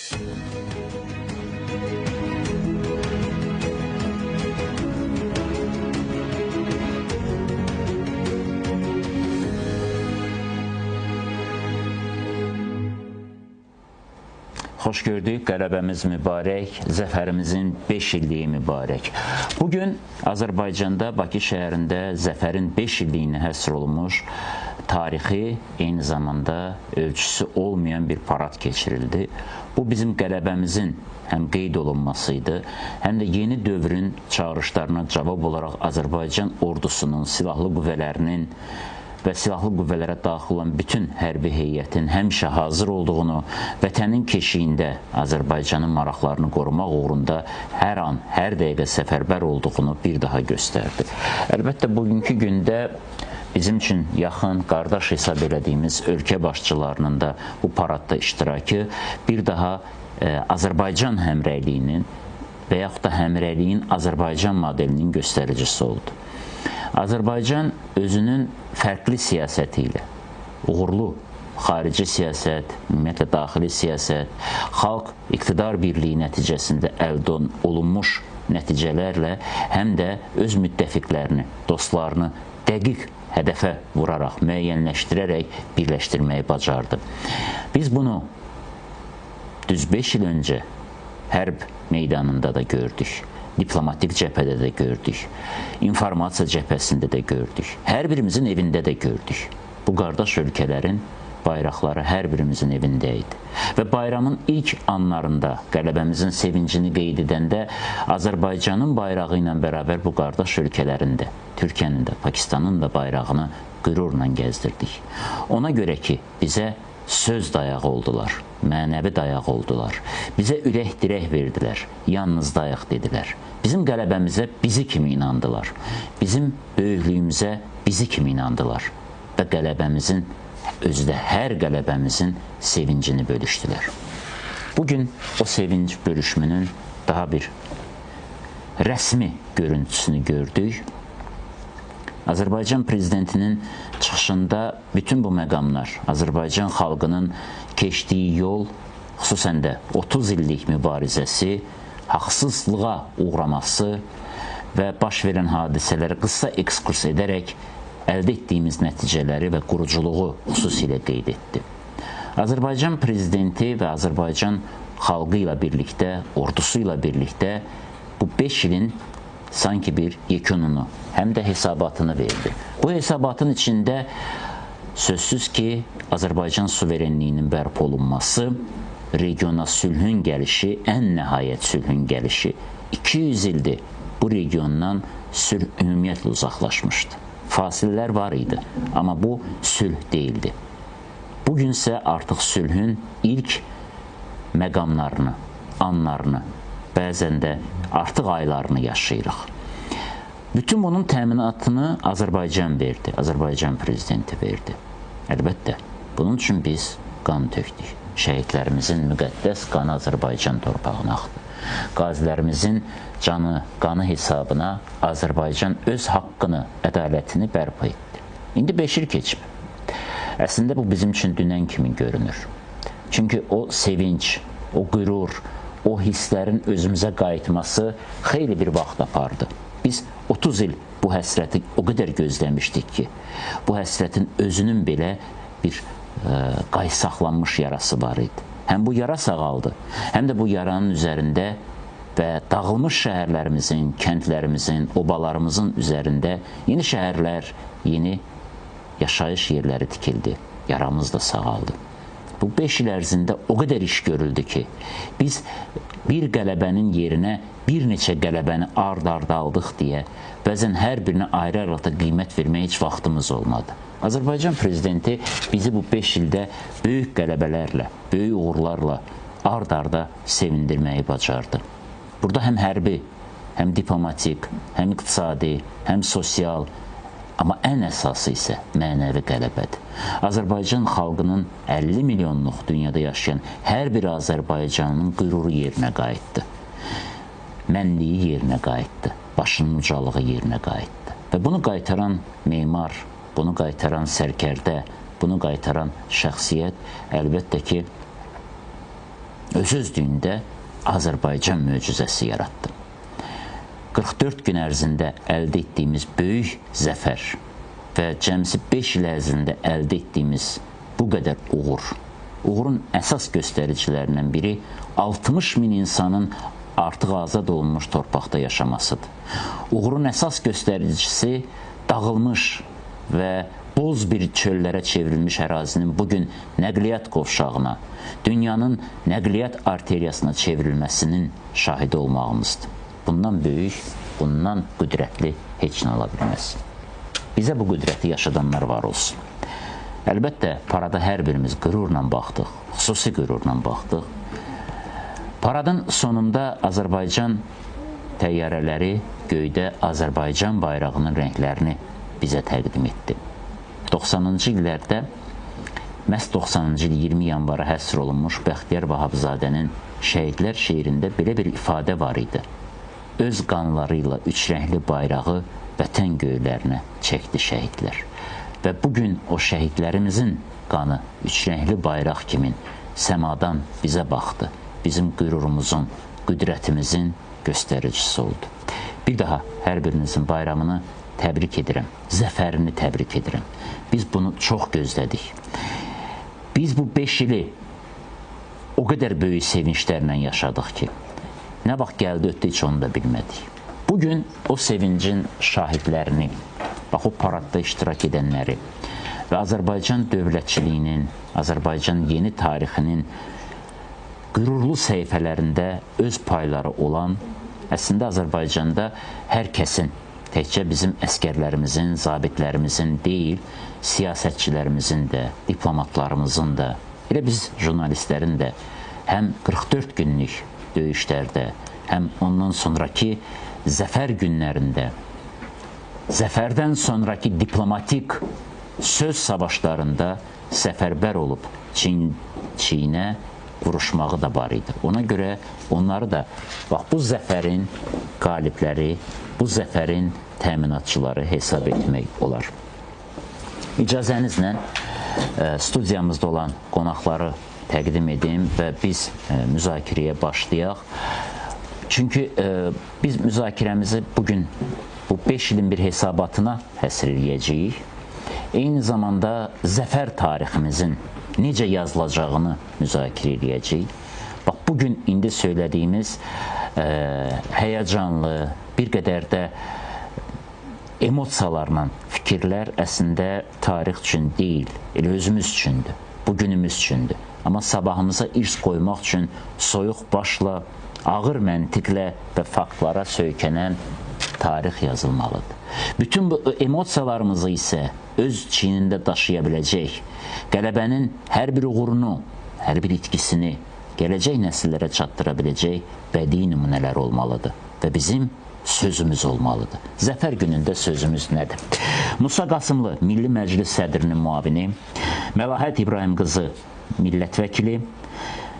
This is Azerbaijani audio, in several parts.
Xoş gördük, qələbəmiz mübarək, zəfərimizin 5 illiyi mübarək. Bugün Azərbaycanda, Bakı şəhərində zəfərin 5 illiyinə həsr olunmuş tarixi, eyni zamanda ölçüsü olmayan bir parad keçirildi. Bu bizim qələbəmizin həm qeyd olunmasıydı, həm də yeni dövrün çağırışlarına cavab olaraq Azərbaycan ordusunun, silahlı qüvvələrinin və silahlı qüvvələrə daxil olan bütün hərbi heyətin həmişə hazır olduğunu, vətənin keşiyində Azərbaycanın maraqlarını qorumaq uğrunda hər an, hər dəqiqə səfərbər olduğunu bir daha göstərdi. Əlbəttə, bugünkü gündə bizim üçün yaxın, qardaş hesab elədiyimiz ölkə başçılarının da bu paradda iştirakı bir daha Azərbaycan həmrəyliyinin və yaxud da həmrəyliyin Azərbaycan modelinin göstəricisi oldu. Azərbaycan özünün fərqli siyasəti ilə, uğurlu xarici siyasət, ümumiyyətlə daxili siyasət, xalq iqtidar birliyi nəticəsində əldə olunmuş nəticələrlə həm də öz müttəfiqlərini, dostlarını dəqiq hədəfə vuraraq, müəyyənləşdirərək birləşdirməyi bacardı. Biz bunu düz 5 il öncə hərb meydanında da gördük. Diplomatik cəbhədə də gördük, informasiya cəbhəsində də gördük, hər birimizin evində də gördük. Bu qardaş ölkələrin bayraqları hər birimizin evində idi. Və bayramın ilk anlarında qələbəmizin sevincini qeyd edəndə Azərbaycanın bayrağı ilə bərabər bu qardaş ölkələrin də, Türkiyənin də, Pakistanın da bayrağını qürurla gəzdirdik. Ona görə ki, bizə söz dayağı oldular, mənəvi dayağı oldular, bizə ürək-dirək verdilər, yalnızdayıq dedilər. Bizim qələbəmizə bizi kimi inandılar, bizim böyüklüyümüzə bizi kimi inandılar və qələbəmizin, özü də hər qələbəmizin sevincini bölüşdülər. Bugün o sevinç bölüşümünün daha bir rəsmi görüntüsünü gördük. Azərbaycan prezidentinin çıxışında bütün bu məqamlar, Azərbaycan xalqının keçdiyi yol, xüsusən də 30 illik mübarizəsi, haqsızlığa uğraması və baş verən hadisələri qısa ekskurs edərək əldə etdiyimiz nəticələri və quruculuğu xüsusilə qeyd etdi. Azərbaycan prezidenti və Azərbaycan xalqı ilə birlikdə, ordusu ilə birlikdə bu 5 ilin sanki bir yekununu, həm də hesabatını verdi. Bu hesabatın içində sözsüz ki, Azərbaycan suverenliyinin bərpa olunması, regiona sülhün gəlişi, ən nəhayət sülhün gəlişi. 200 ildir bu regiondan sülh ümumiyyətlə uzaqlaşmışdı. Fasilələr var idi, amma bu sülh deyildi. Bugünsə artıq sülhün ilk məqamlarını, anlarını, bəzən də artıq aylarını yaşayırıq. Bütün bunun təminatını Azərbaycan verdi, Azərbaycan prezidenti verdi. Əlbəttə, bunun üçün biz qan tökdük. Şəhidlərimizin müqəddəs qanı Azərbaycan torpağına axdı. Qazilərimizin canı, qanı hesabına Azərbaycan öz haqqını, ədalətini bərpa etdi. İndi 5 il keçib. Əslində, bu bizim üçün dünən kimi görünür. Çünki o sevinç, o qürur, o hisslərin özümüzə qayıtması xeyli bir vaxt apardı. Biz 30 il bu həsrəti o qədər gözləmişdik ki, bu həsrətin özünün belə bir saxlanmış yarası var idi. Həm bu yara sağaldı, həm də bu yaranın üzərində və dağılmış şəhərlərimizin, kəndlərimizin, obalarımızın üzərində yeni şəhərlər, yeni yaşayış yerləri tikildi. Yaramız da sağaldı. Bu 5 il ərzində o qədər iş görüldü ki, biz bir qələbənin yerinə bir neçə qələbəni ard-arda aldıq deyə bəzən hər birinə ayrı-ayrı qiymət verməyə heç vaxtımız olmadı. Azərbaycan prezidenti bizi bu 5 ildə böyük qələbələrlə, böyük uğurlarla ard-arda sevindirməyi bacardı. Burada həm hərbi, həm diplomatik, həm iqtisadi, həm sosial, amma ən əsası isə mənəvi qələbədir. Azərbaycan xalqının 50 milyonluq dünyada yaşayan hər bir Azərbaycanın qüruru yerinə qayıtdı. Mənliyi yerinə qayıtdı, başının ucalığı yerinə qayıtdı. Və bunu qaytaran memar, bunu qaytaran sərkərdə, bunu qaytaran şəxsiyyət əlbəttə ki, öz-özlüyündə Azərbaycan möcüzəsi yaratdı. 44 gün ərzində əldə etdiyimiz böyük zəfər və cəmsi 5 il ərzində əldə etdiyimiz bu qədər uğurun əsas göstəricilərindən biri 60 min insanın artıq azad olunmuş torpaqda yaşamasıdır. Uğurun əsas göstəricisi dağılmış və boz bir çöllərə çevrilmiş ərazinin bugün nəqliyyat qovşağına, dünyanın nəqliyyat arteriyasına çevrilməsinin şahidi olmağımızdır. Bundan böyük, bundan qüdrətli heç nə ola bilməz. Bizə bu qüdrəti yaşadanlar var olsun. Əlbəttə, parada hər birimiz qürurla baxdıq, xüsusi qürurla baxdıq. Paradın sonunda Azərbaycan təyyarələri göydə Azərbaycan bayrağının rənglərini bizə təqdim etdi. 90-cı illərdə, məhz 90-cı il 20 yanvara həsr olunmuş Bəxtiyar Vahabzadənin Şəhidlər şeirində belə bir ifadə var idi. Öz qanları ilə üçrəngli bayrağı vətən göylərinə çəkdi şəhidlər. Və bugün o şəhidlərimizin qanı üçrəngli bayraq kimi səmadan bizə baxdı. Bizim qürurumuzun, qüdrətimizin göstəricisi oldu. Bir daha hər birinizin bayramını təbrik edirəm, zəfərini təbrik edirəm. Biz bunu çox gözlədik. Biz bu 5 ili o qədər böyük sevinclərlə yaşadıq ki, nə vaxt gəldi ötdü heç onu da bilmədik. Bugün o sevincin şahidlərini, bax o paradda iştirak edənləri və Azərbaycan dövlətçiliyinin, Azərbaycan yeni tarixinin qürurlu səhifələrində öz payları olan, əslində Azərbaycanda hər kəsin, təkcə bizim əskərlərimizin, zabitlərimizin deyil, siyasətçilərimizin də, diplomatlarımızın da, elə biz jurnalistlərin də həm 44 günlük döyüşlərdə, həm ondan sonraki zəfər günlərində, zəfərdən sonraki diplomatik söz savaşlarında səfərbər olub çiynə vuruşmağı da var idi. Ona görə onları da bax, bu zəfərin qalibləri, bu zəfərin təminatçıları hesab etmək olar. İcazənizlə studiyamızda olan qonaqları təqdim edim və biz müzakirəyə başlayaq. Çünki biz müzakirəmizi bugün bu 5 ilin bir hesabatına həsr eləyəcəyik. Eyni zamanda zəfər tariximizin necə yazılacağını müzakirə eləyəcəyik. Bax, bugün indi söylədiyimiz həyəcanlı, bir qədər də emosiyalarla fikirlər əslində tarix üçün deyil, elə özümüz üçündür, bugünümüz üçündür. Amma sabahımıza irs qoymaq üçün soyuq başla, ağır məntiqlə və faktlara söykənən tarix yazılmalıdır. Bütün bu emosiyalarımızı isə öz çiynində daşıya biləcək, qələbənin hər bir uğurunu, hər bir itkisini gələcək nəsillərə çatdıra biləcək bədii nümunələr olmalıdır və bizim sözümüz olmalıdır. Zəfər günündə sözümüz nədir? Musa Qasımlı, Milli Məclis sədrinin müavini, Məlahət İbrahim qızı millət vəkili,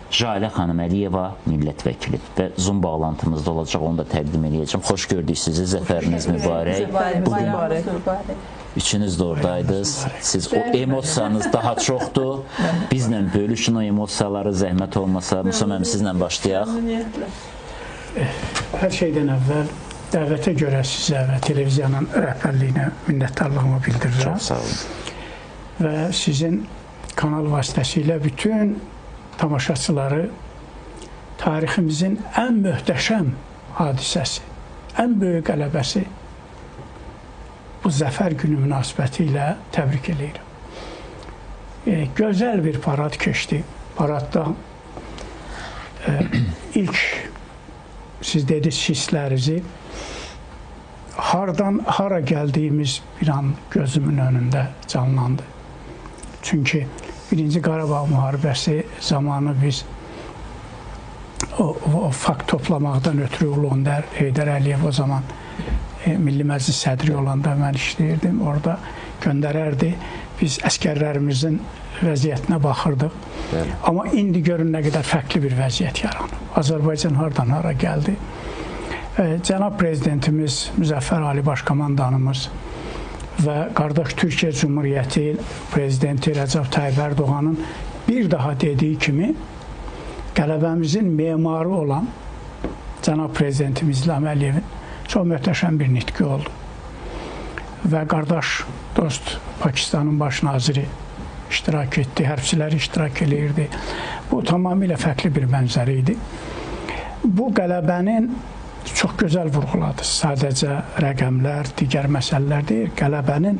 Jalə xanım Əliyeva millət vəkili və Zoom bağlantımızda olacaq, onu da təqdim edəcəm. Xoş gördük sizi, zəfəriniz mübarək. Bugün üçünüz də oradaydınız. Siz o emosiyanız daha çoxdur. Bizlə bölüşün o emosiyaları, zəhmət olmasa. Musa müəllim, sizlə başlayaq. Hər şeydən əvvəl dəvətə görə sizə və televiziyanın rəhbərliyinə minnətdarlığımı bildirirəm. Çox sağ olun. Və sizin kanal vasitəsilə bütün tamaşaçıları tariximizin ən möhtəşəm hadisəsi, ən böyük qələbəsi bu zəfər günü münasibəti ilə təbrik edirəm. Gözəl bir parad keçdi. Paradda ilk siz dediniz hisslərinizi, hardan hara gəldiyimiz bir an gözümün önündə canlandı. Çünki Birinci Qarabağ müharibəsi zamanı biz o fakt toplamaqdan ötürü Ulu Öndər Heydər Əliyev o zaman Milli Məclis sədri olanda mən işləyirdim. Orada göndərərdi. Biz əskərlərimizin vəziyyətinə baxırdıq. Bəli. Amma indi görün nə qədər fərqli bir vəziyyət yaranıb. Azərbaycan hardan hara gəldi. Cənab Prezidentimiz, Müzəffər Ali Başkomandanımız və qardaş Türkiyə Cumhuriyyəti Prezidenti Rəcəb Tayyib Ərdoğanın bir daha dediyi kimi qələbəmizin memarı olan cənab prezidentimiz İlham Əliyevin çox möhtəşəm bir nitqi oldu. Və qardaş, dost Pakistanın baş naziri iştirak etdi, hərbçilər iştirak edirdi. Bu tamamilə fərqli bir mənzərə idi. Bu qələbənin çox gözəl vurğuladı. Sadəcə rəqəmlər, digər məsələlər deyil. Qələbənin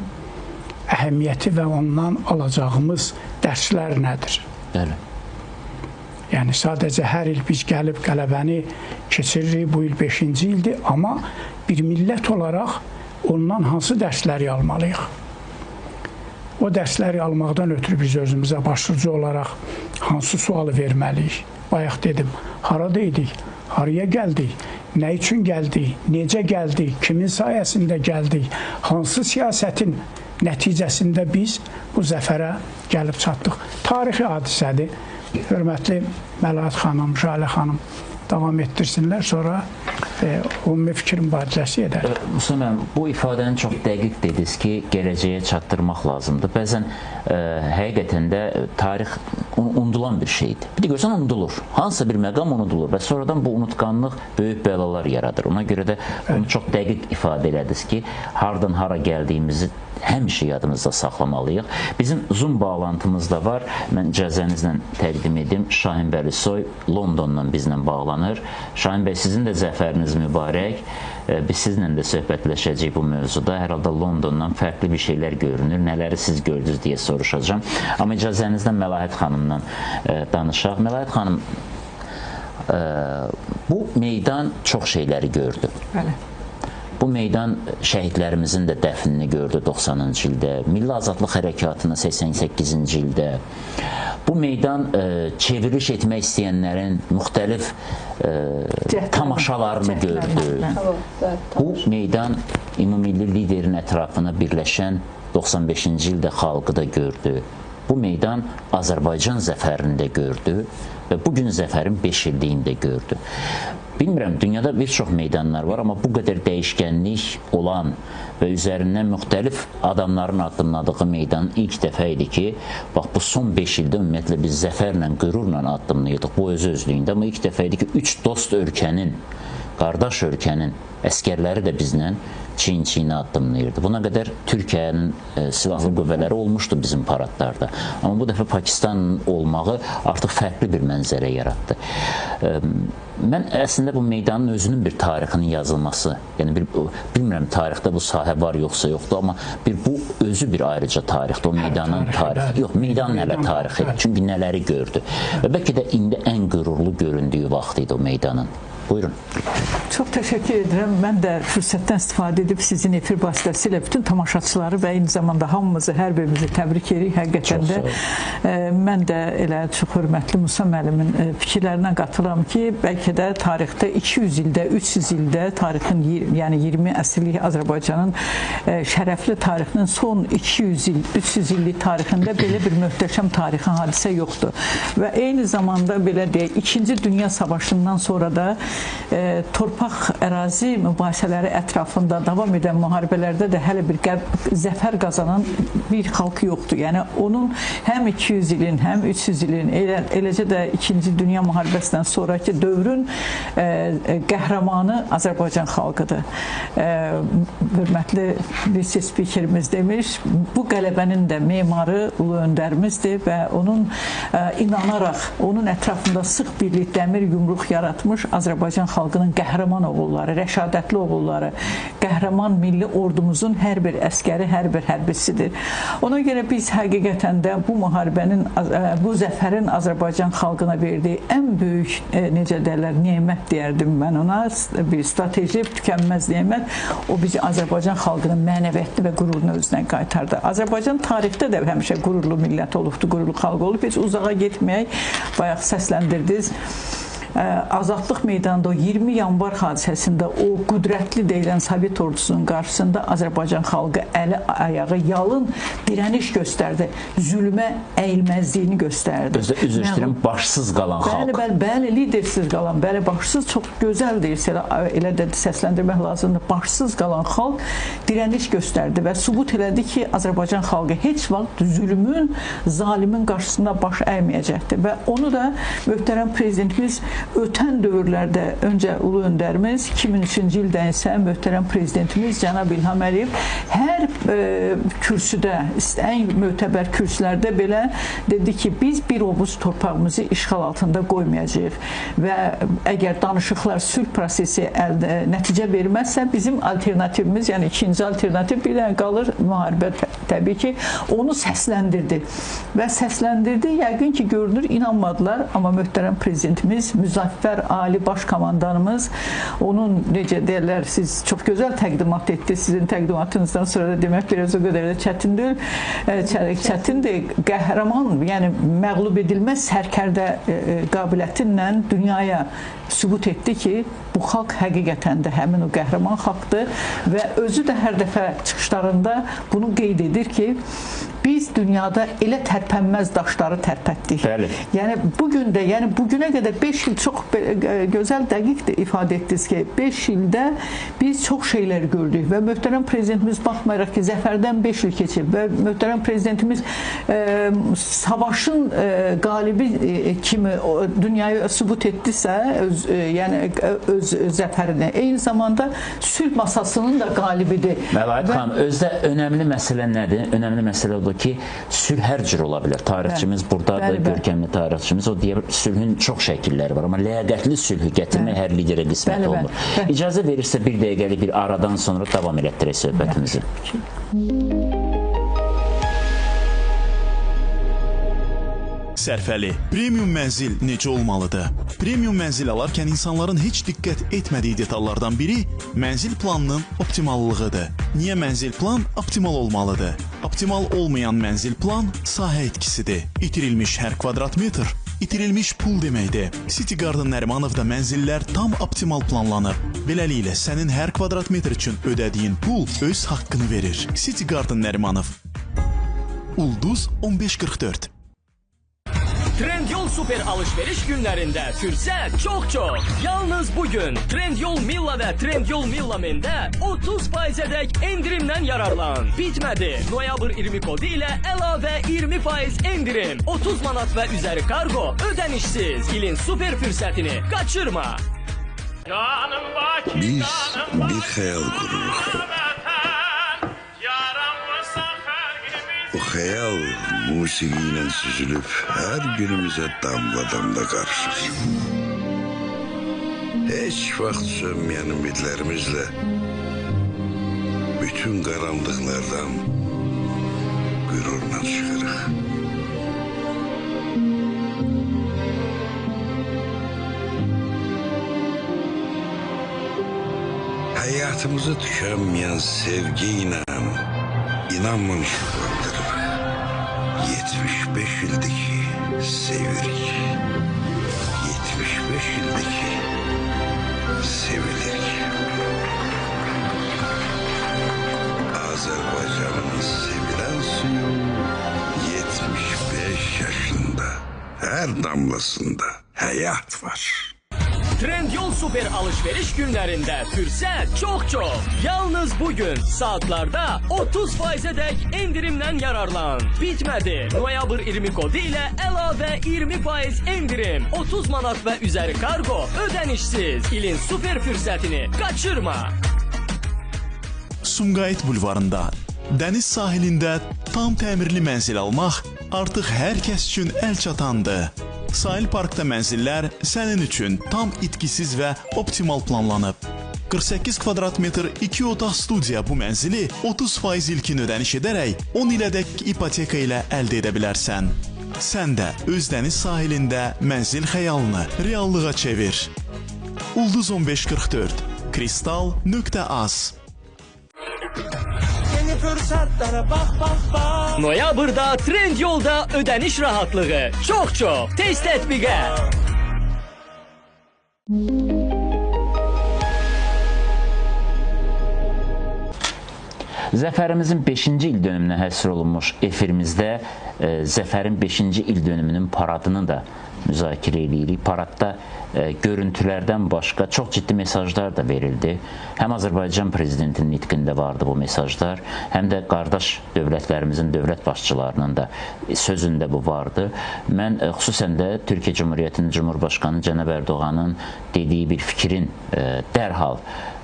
əhəmiyyəti və ondan alacağımız dərslər nədir? Bəli. Yəni, sadəcə hər il biz gəlib qələbəni keçiririk, bu il 5-ci ildir, amma bir millət olaraq ondan hansı dərsləri almalıyıq? O dərsləri almaqdan ötürü biz özümüzə başlıca olaraq hansı sualı verməliyik? Bayaq dedim, haradaydık, haraya gəldik, nə üçün gəldik, necə gəldik, kimin sayəsində gəldik, hansı siyasətin nəticəsində biz bu zəfərə gəlib çatdıq. Tarixi hadisədir. Hörmətli Məlahət xanım, Jalə xanım davam etdirsinlər, sonra ümumi fikir mübadiləsi edər. Musa müəllim, bu ifadəni çox dəqiq dediniz ki, gələcəyə çatdırmaq lazımdır. Bəzən həqiqətən də tarix unudulan bir şeydir. Bir də görsən unudulur. Hansısa bir məqam unudulur və sonradan bu unutqanlıq böyük bəlalar yaradır. Ona görə də bunu çox dəqiq ifadə elədiniz ki, hardan hara gəldiyimizi həmişə yadımızda saxlamalıyıq. Bizim Zoom bağlantımız da var. Mən icazənizlə təqdim edim. Şahin Bəlisoy Londondan bizlə bağlanır. Şahin bəy, sizin də zəfəriniz mübarək. Biz sizlə də söhbətləşəcəyik bu mövzuda. Hər halda Londondan fərqli bir şeylər görünür. Nələri siz gördünüz deyə soruşacağım. Amma icazənizlə Məlahət xanımdan danışaq. Məlahət xanım, bu meydan çox şeyləri gördü. Bəli. Bu meydan şəhidlərimizin də dəfnini gördü 90-cı ildə, Milli Azadlıq Hərəkatını 88-ci ildə. Bu meydan çevriliş etmək istəyənlərin müxtəlif tamaşalarını gördü. Bu meydan ümummilli liderin ətrafına birləşən 95-ci ildə xalqı da gördü. Bu meydan Azərbaycan zəfərini də gördü və bugün zəfərin 5 illiyini də gördü. Bilmirəm, dünyada bir çox meydanlar var, amma bu qədər dəyişkənlik olan və üzərindən müxtəlif adamların addımladığı meydan ilk dəfə idi ki, bax, bu son 5 ildə ümumiyyətlə biz zəfərlə, qürurla addımlayırdıq, bu öz-özlüyündə, amma ilk dəfə idi ki, 3 dost ölkənin, qardaş ölkənin əskərləri də bizlə çiyin-çiyinə addımlayırdı. Buna qədər Türkiyənin silahlı qüvvələri olmuşdu bizim paradlarda. Amma bu dəfə Pakistanın olmağı artıq fərqli bir mənzərə yaratdı. Mən əslində bu meydanın özünün bir tarixinin yazılması, yəni bilmirəm tarixdə bu sahə var yoxsa yoxdur, amma bu özü bir ayrıca tarixdir. O meydanın tarixi, yox, meydanın hələ tarixidir. Çünki nələri gördü. Və bəlkə də indi ən qürurlu göründüyü vaxt idi o meydanın. Buyurun. Çox təşəkkür edirəm. Mən də fürsətdən istifadə edib sizin efir vasitəsilə bütün tamaşaçıları və eyni zamanda hamımızı, hər birimizi təbrik edirik. Həqiqətən də mən də elə çox hörmətli Musa müəllimin fikirlərinə qatıram ki, bəlkə də tarixdə 200 ildə, 300 ildə tarixin, yəni 20 əsrlik Azərbaycanın şərəfli tarixinin son 200 il, 300 illik tarixində belə bir möhtəşəm tarixi hadisə yoxdur. Və eyni zamanda belə deyək, 2-ci Dünya Savaşından sonra da torpaq ərazi mübahisələri ətrafında davam edən müharibələrdə də hələ bir zəfər qazanan bir xalq yoxdur. Yəni onun həm 200 ilin, həm 300 ilin, eləcə də 2-ci Dünya müharibəsindən sonraki dövrün qəhrəmanı Azərbaycan xalqıdır. Hörmətli lise spikerimiz demiş, bu qələbənin də memarı ulu öndərimizdir və onun inanaraq, onun ətrafında sıx birlik, dəmir yumruq yaratmış Azərbaycan xalqının qəhrəman oğulları, rəşadətli oğulları, qəhrəman milli ordumuzun hər bir əskəri, hər bir hərbisidir. Ona görə biz həqiqətən də bu müharibənin, bu zəfərin Azərbaycan xalqına verdiyi ən böyük, necə deyərlər, nemət deyərdim mən ona, bir strateji, tükənməz nemət, o bizi Azərbaycan xalqının mənəviyyətli və qürurunu özünə qaytardı. Azərbaycan tarixdə də həmişə qürurlu millət olubdur, qürurlu xalq olub, heç uzağa getməyək, bayaq səsləndirdiniz. Azadlıq meydanında o 20 yanvar hadisəsində o qüdrətli deyilən Sovet ordusunun qarşısında Azərbaycan xalqı əli ayağı yalın dirəniş göstərdi. Zülmə əyilməzliyini göstərdi. Özdə üzr istəyirəm, başsız qalan xalq. Bəli, lidersiz qalan, bəli, başsız çox gözəl deyirsə, elə də səsləndirmək lazımdır. Başsız qalan xalq dirəniş göstərdi və sübut elədi ki, Azərbaycan xalqı heç vaxt zülmün, zalimin qarşısında baş əyməyəcəkdir. Və onu da möhtərəm prezidentimiz ötən dövrlərdə öncə ulu öndərimiz 2003-cü ildə isə möhtərəm prezidentimiz cənab İlham Əliyev hər kürsüdə, ən mötəbər kürsülərdə belə dedi ki, biz bir obuz torpağımızı işğal altında qoymayacağıq və əgər danışıqlar, sülh prosesi nəticə verməzsə, bizim alternativimiz, yəni ikinci alternativ bir dənə qalır müharibə təbii ki, onu səsləndirdi və səsləndirdi, yəqin ki, görünür, inanmadılar, amma möhtərəm prezidentimiz, müzəffər ali baş komandanımız, onun necə deyirlər, siz çox gözəl təqdimat etdi, sizin təqdimatınızdan sonra da demək biraz o qədər də çətindir, qəhrəman, yəni məğlub edilməz sərkərdə qabiliyyətinlə dünyaya sübut etdi ki, bu xalq həqiqətən də həmin o qəhrəman xalqdır və özü də hər dəfə çıxışlarında bunu qeyd edir ki, biz dünyada elə tərpənməz daşları tərpətdik. Bəli. Yəni bugün də, yəni bugünə qədər 5 il çox gözəl, dəqiq ifadə etdiniz ki, 5 ildə biz çox şeylər gördük və möhtərəm prezidentimiz baxmayaraq ki, zəfərdən 5 il keçib və möhtərəm prezidentimiz savaşın qalibi kimi dünyaya sübut etdisə, yəni öz zəfərini, eyni zamanda sülh masasının da qalibidir. Məlahət xanım, özdə önəmli məsələ nədir? Önəmli məsələ odur ki, sülh hər cür ola bilər. Tarixçimiz buradadır, görkəmli tarixçimiz. O deyir, sülhün çox şəkilləri var, amma ləyaqətli sülhü gətirmək hər liderə qismət olmur. İcazə verirsə bir dəqiqəlik bir aradan sonra davam elətdirək söhbətimizi. Sərfəli, premium mənzil necə olmalıdır? Premium mənzil alarkən insanların heç diqqət etmədiyi detallardan biri mənzil planının optimallığıdır. Niyə mənzil plan optimal olmalıdır? Optimal olmayan mənzil plan sahə etkisidir. İtirilmiş hər kvadrat metr itirilmiş pul deməkdir. City Garden Nərimanovda mənzillər tam optimal planlanıb. Beləliklə, sənin hər kvadrat metr üçün ödədiyin pul öz haqqını verir. City Garden Nərimanov. Ulduz 1544. Trendyol Super alışveriş günlərində fürsət çox. Yalnız bugün Trendyol Milla və Trendyol Milla Men'də 30%'dək endirimdən yararlan. Bitmədi. Noyabr 20 kodu ilə əlavə 20% endirim. 30 manat və üzəri kargo ödənişsiz. İlin super fürsətini qaçırma. Biz bir xəyal qururuq. O xəyal musiqi ilə süzülüb hər günümüzə damla qarışır. Heç vaxt sönməyən ümidlərimizlə bütün qaranlıqlardan qürurla çıxırıq. Həyatımızı tükənməyən sevgi ilə inanla işıqlandırırıq. 75 ildir ki sevirik. 75 ildir ki sevilik. Azərbaycanın sevilen suyu 75 yaşında. Her damlasında hayat var. Trendyol Super alışveriş günlərində fürsət çox. Yalnız bugün saatlarda 30%'dək endirimdən yararlan. Bitmədi. Noyabr 20 kodu ilə əlavə 20% endirim. 30 manat və üzəri kargo ödənişsiz. İlin super fürsətini qaçırma. Sumqayıt bulvarında, dəniz sahilində tam təmirli mənzil almaq artıq hər kəs üçün əl çatandır. Sahil parkda mənzillər sənin üçün tam itkisiz və optimal planlanıb. 48 kvadrat metr 2 otaq studiya bu mənzili 30% ilkin ödəniş edərək 10 ilədək ipoteka ilə əldə edə bilərsən. Sən də öz dəniz sahilində mənzil xəyalını reallığa çevir. Ulduz 1544 kristal.az. Noyabrda Trendyolda ödəniş rahatlığı çox. Tez tətbiqə. Zəfərimizin 5-ci il dönümünə həsr olunmuş efirimizdə Zəfərin 5-ci il dönümünün paradını da müzakirə edirik. Paradda görüntülərdən başqa çox ciddi mesajlar da verildi. Həm Azərbaycan prezidentinin nitqində vardı bu mesajlar, həm də qardaş dövlətlərimizin dövlət başçılarının da sözündə bu vardı. Mən xüsusən də Türkiyə Cumhuriyyətinin Cumhurbaşqanı Cənab Ərdoğanın dediyi bir fikrin dərhal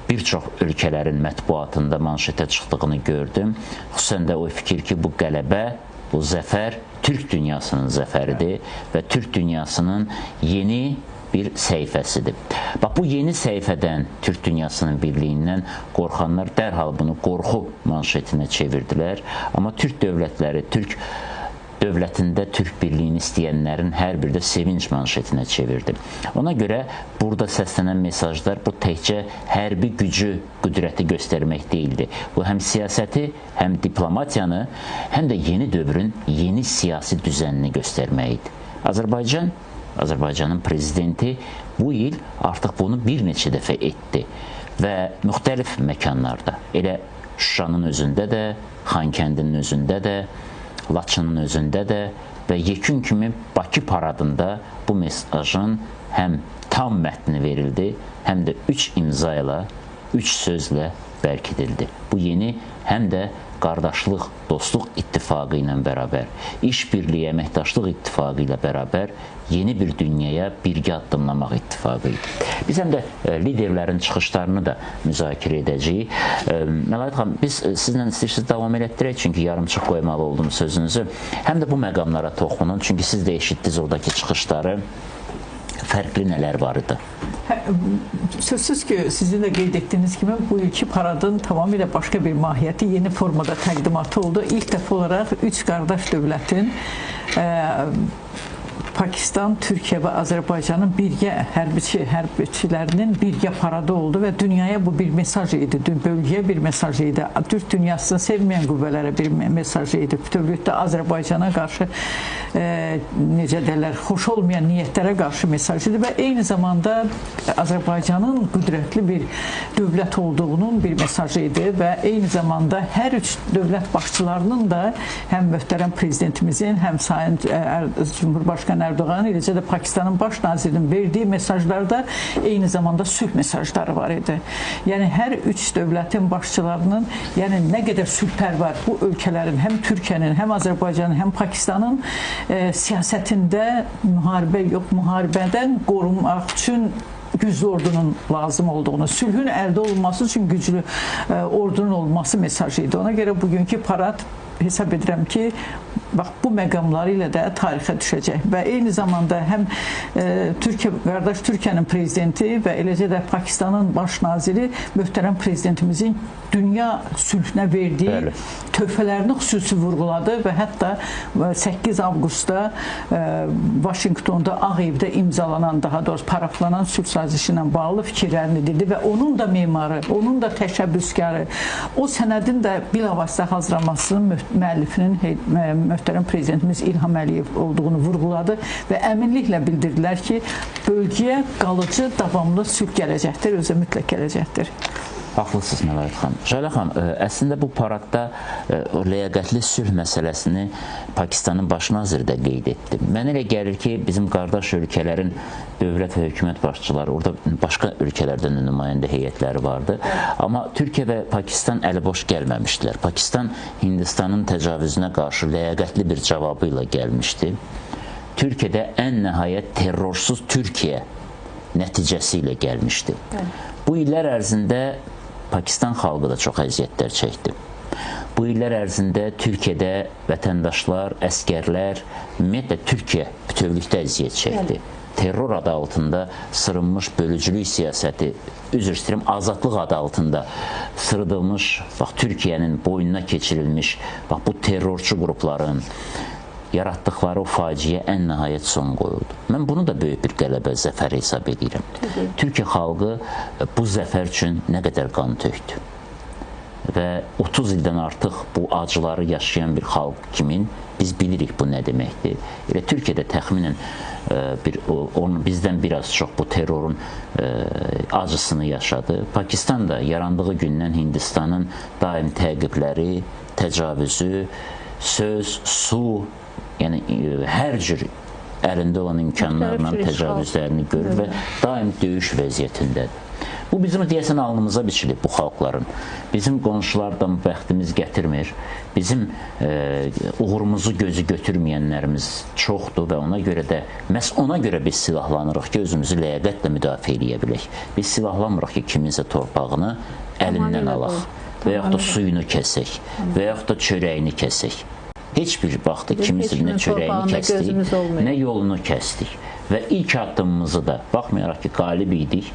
bir çox ölkələrin mətbuatında manşetə çıxdığını gördüm. Xüsusən də o fikir ki, bu qələbə, bu zəfər Türk dünyasının zəfəridir və Türk dünyasının yeni bir səhifəsidir. Bax, bu yeni səhifədən, Türk dünyasının birliyindən qorxanlar dərhal bunu qorxu manşetinə çevirdilər. Amma Türk dövlətləri, Türk dövlətində Türk birliyini istəyənlərin hər biri də sevinç manşetinə çevirdi. Ona görə burada səslənən mesajlar bu təkcə hərbi gücü, qüdrəti göstərmək deyildi. Bu həm siyasəti, həm diplomatiyanı, həm də yeni dövrün yeni siyasi düzənini göstərmək idi. Azərbaycanın prezidenti bu il artıq bunu bir neçə dəfə etdi və müxtəlif məkanlarda, elə Şuşanın özündə də, Xankəndinin özündə də, Laçının özündə də və yekun kimi Bakı paradında bu mesajın həm tam mətni verildi, həm də 3 imza ilə, 3 sözlə bərkidildi. Bu yeni həm də qardaşlıq, dostluq ittifaqı ilə bərabər, iş birliyi, əməkdaşlıq ittifaqı ilə bərabər yeni bir dünyaya birgə addımlamaq ittifaqı idi. Biz həm də liderlərin çıxışlarını da müzakirə edəcəyik. Məlahət xanım, biz sizlə istəyirsiniz davam elətdirək, çünki yarımçıq qoymalı oldum sözünüzü. Həm də bu məqamlara toxunun, çünki siz də eşitdiniz oradakı çıxışları. Fərqli nələr var idi? Sözsüz ki, sizin də qeyd etdiyiniz kimi bu ilki paradın tamamilə başqa bir mahiyyəti, yeni formada təqdimatı oldu. İlk dəfə olaraq 3 qardaş dövlətin Pakistan, Türkiyə və Azərbaycanın birgə hərbiçilərinin birgə paradı oldu və dünyaya bu bir mesaj idi, bölgəyə bir mesaj idi, Türk dünyasını sevməyən qüvvələrə bir mesaj idi, bütövlükdə Azərbaycana qarşı necə deyirlər, xoş olmayan niyyətlərə qarşı mesaj idi və eyni zamanda Azərbaycanın qüdrətli bir dövlət olduğunun bir mesajı idi və eyni zamanda hər 3 dövlət başçılarının da həm möhtərəm prezidentimizin, həm Sayın Cumhurbaşqanı Ərdoğan, eləcə də Pakistanın baş nazirinin verdiyi mesajlarda eyni zamanda sülh mesajları var idi. Yəni, hər 3 dövlətin başçılarının nə qədər sülhpərvar bu ölkələrin, həm Türkiyənin, həm Azərbaycanın, həm Pakistanın siyasətində müharibə yox, müharibədən qorunmaq üçün güclü ordunun lazım olduğunu, sülhün əldə olunması üçün güclü ordunun olması mesajı idi. Ona görə bugünkü parad hesab edirəm ki, bu məqamları ilə də tarixə düşəcək və eyni zamanda həm qardaş Türkiyənin prezidenti və eləcə də Pakistanın baş naziri möhtərəm prezidentimizin dünya sülhünə verdiyi töhfələrini xüsusi vurğuladı və hətta 8 avqustda Vaşinqtonda Ağ Evdə imzalanan, daha doğrusu paraflanan sülh sazişi ilə bağlı fikirlərini dedi və onun da memarı, onun da təşəbbüskarı, o sənədin də bilavasitə hazırlanmasının müəllifinin möhtərəm prezidentimiz İlham Əliyev olduğunu vurğuladı və əminliklə bildirdilər ki, bölgəyə qalıcı, davamlı sülh gələcəkdir, özü mütləq gələcəkdir. Haqlısınız Məlahət xanım. Şələ xanım, əslində bu paradda ləyaqətli sülh məsələsini Pakistanın baş naziri də qeyd etdi. Mənə elə gəlir ki, bizim qardaş ölkələrin dövlət və hökumət başçıları, orada başqa ölkələrdən nümayəndə heyətləri vardı. Amma Türkiyə və Pakistan əliboş gəlməmişdilər. Pakistan Hindistanın təcavüzünə qarşı ləyaqətli bir cavabı ilə gəlmişdi. Türkiyədə ən nəhayət terrorsuz Türkiyə nəticəsi ilə gəlmişdi. Bu illər ərzində Pakistan xalqı da çox əziyyətlər çəkdi. Bu illər ərzində Türkiyədə vətəndaşlar, əskərlər, ümumiyyətlə Türkiyə bütövlükdə əziyyət çəkdi. Terror adı altında sırınmış bölücülük siyasəti, üzr istəyirəm, azadlıq adı altında sırıdılmış, Türkiyənin boynuna keçirilmiş bu terrorçu qrupların yaratdıqları o faciəyə ən nəhayət son qoyuldu. Mən bunu da böyük bir qələbə, zəfər hesab edirəm. Türkiyə xalqı bu zəfər üçün nə qədər qan tökdü və 30 ildən artıq bu acıları yaşayan bir xalq kimin biz bilirik bu nə deməkdir. Elə Türkiyədə təxminən bizdən biraz çox bu terrorun acısını yaşadı. Pakistan da yarandığı gündən Hindistanın daim təqibləri, təcavüzü, söz, su, yəni hər cür əlində olan imkanlarla təcavüzlərini görür və daim döyüş vəziyyətindədir. Bu bizim deyəsən alnımıza biçilib bu xalqların. Bizim qonşulardan bəxtimiz gətirmir. Bizim uğurumuzu gözü götürməyənlərimiz çoxdur və ona görə də məhz ona görə biz silahlanırıq ki, özümüzü ləyaqətlə müdafiə eləyə bilək. Biz silahlanmırıq ki, kiminsə torpağını əlindən alaq və yaxud da suyunu kəsək və yaxud da çörəyini kəsək. Heç bir vaxtda kimisi nə çörəyini kəsdik, nə yolunu kəsdik və ilk addımımızı da baxmayaraq ki, qalib idik,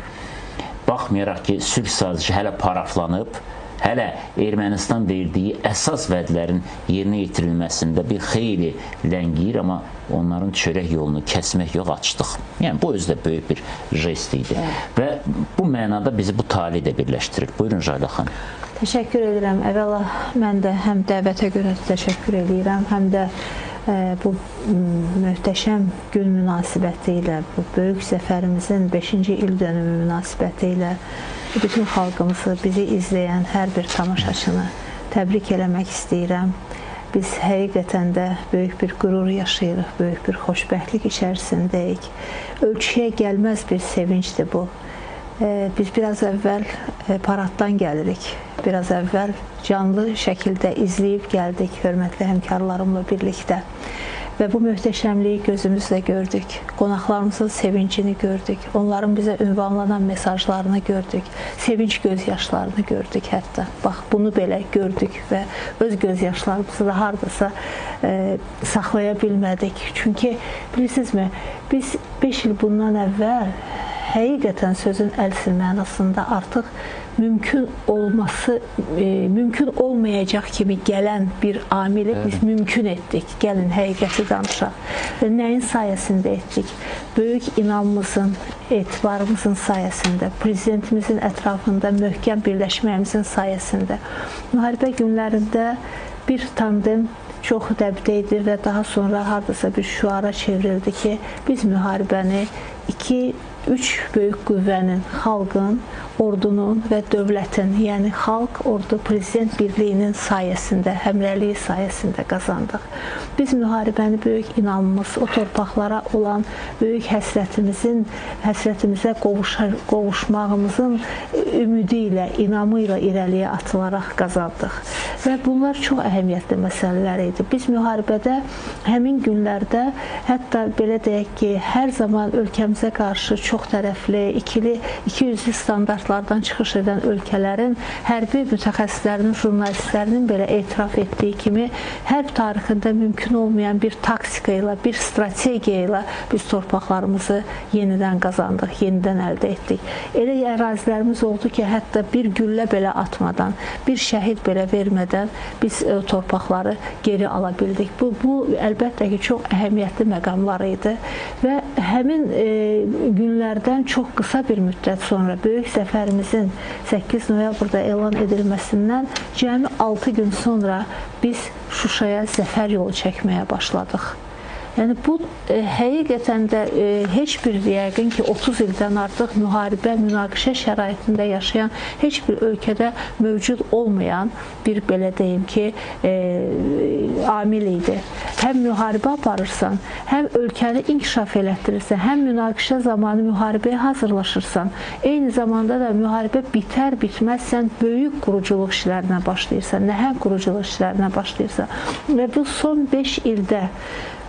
baxmayaraq ki, sülh sazişi hələ paraflanıb, hələ Ermənistan verdiyi əsas vədlərin yerinə yetirilməsində bir xeyli ləngiyir, amma onların çörək yolunu kəsmək yox, açdıq. Yəni, bu özü də böyük bir jest idi və bu mənada bizi bu tali də birləşdirir. Buyurun, Jalə xanım. Təşəkkür edirəm. Əvvəla mən də həm dəvətə görə təşəkkür edirəm, həm də bu möhtəşəm gün münasibəti ilə, bu böyük zəfərimizin 5-ci il dönümü münasibəti ilə bütün xalqımızı, bizi izləyən hər bir tamaşaçını təbrik eləmək istəyirəm. Biz həqiqətən də böyük bir qürur yaşayırıq, böyük bir xoşbəxtlik içərisindəyik. Ölçüyə gəlməz bir sevincdir bu. Biz biraz əvvəl paraddan gəlirik, biraz əvvəl canlı şəkildə izləyib gəldik hörmətli həmkarlarımla birlikdə və bu möhtəşəmliyi gözümüzlə gördük, qonaqlarımızın sevincini gördük, onların bizə ünvanlanan mesajlarını gördük, sevinç gözyaşlarını gördük hətta. Bax, bunu belə gördük və öz gözyaşlarımızı da haradasa saxlaya bilmədik. Çünki bilirsinizmi, biz 5 il bundan əvvəl həqiqətən sözün əlsin mənasında artıq mümkün olmayacaq kimi gələn bir amili biz mümkün etdik. Gəlin, həqiqəti danışaq. Və nəyin sayəsində etdik? Böyük inamımızın, etibarımızın sayəsində, prezidentimizin ətrafında möhkəm birləşməyimizin sayəsində. Müharibə günlərində bir tandem çox dəbdə idi və daha sonra hardasa bir şüara çevrildi ki, biz müharibəni 2-3 böyük qüvvənin, xalqın, ordunun və dövlətin, yəni xalq, ordu, prezident birliyinin sayəsində, həmrəliyi sayəsində qazandıq. Biz müharibəni böyük inamımız, o torpaqlara olan böyük həsrətimizə qovuşmağımızın ümidi ilə, inamı ilə irəliyə atılaraq qazandıq. Və bunlar çox əhəmiyyətli məsələlər idi. Biz müharibədə həmin günlərdə, hətta belə deyək ki, hər zaman ölkəmizə qarşı çox tərəfli, ikiyüzlü standartlardan çıxış edən ölkələrin hərbi mütəxəssislərinin, jurnalistlərinin belə etiraf etdiyi kimi hərb tarixində mümkün olmayan bir taktika ilə, bir strategiya ilə biz torpaqlarımızı yenidən qazandıq, yenidən əldə etdik. Elə ərazilərimiz oldu ki, hətta bir güllə belə atmadan, bir şəhid belə vermədən biz torpaqları geri ala bildik. Bu əlbəttə ki, çox əhəmiyyətli məqamlar idi və həmin günlərdən çox qısa bir müddət sonra böyük zəfərimizin 8 noyabrda elan edilməsindən cəmi 6 gün sonra biz Şuşaya zəfər yolu çəkməyə başladıq. Yəni bu həqiqətən də heç bir yəqin ki 30 ildən artıq müharibə, münaqişə şəraitində yaşayan heç bir ölkədə mövcud olmayan bir belə deyim ki amil idi. Həm müharibə aparırsan, həm ölkəni inkişaf elətdirirsən, həm münaqişə zamanı müharibəyə hazırlaşırsan, eyni zamanda da müharibə bitər-bitməz sən böyük quruculuq işlərinə başlayırsan, nəhəng quruculuq işlərinə başlayırsan və bu son 5 ildə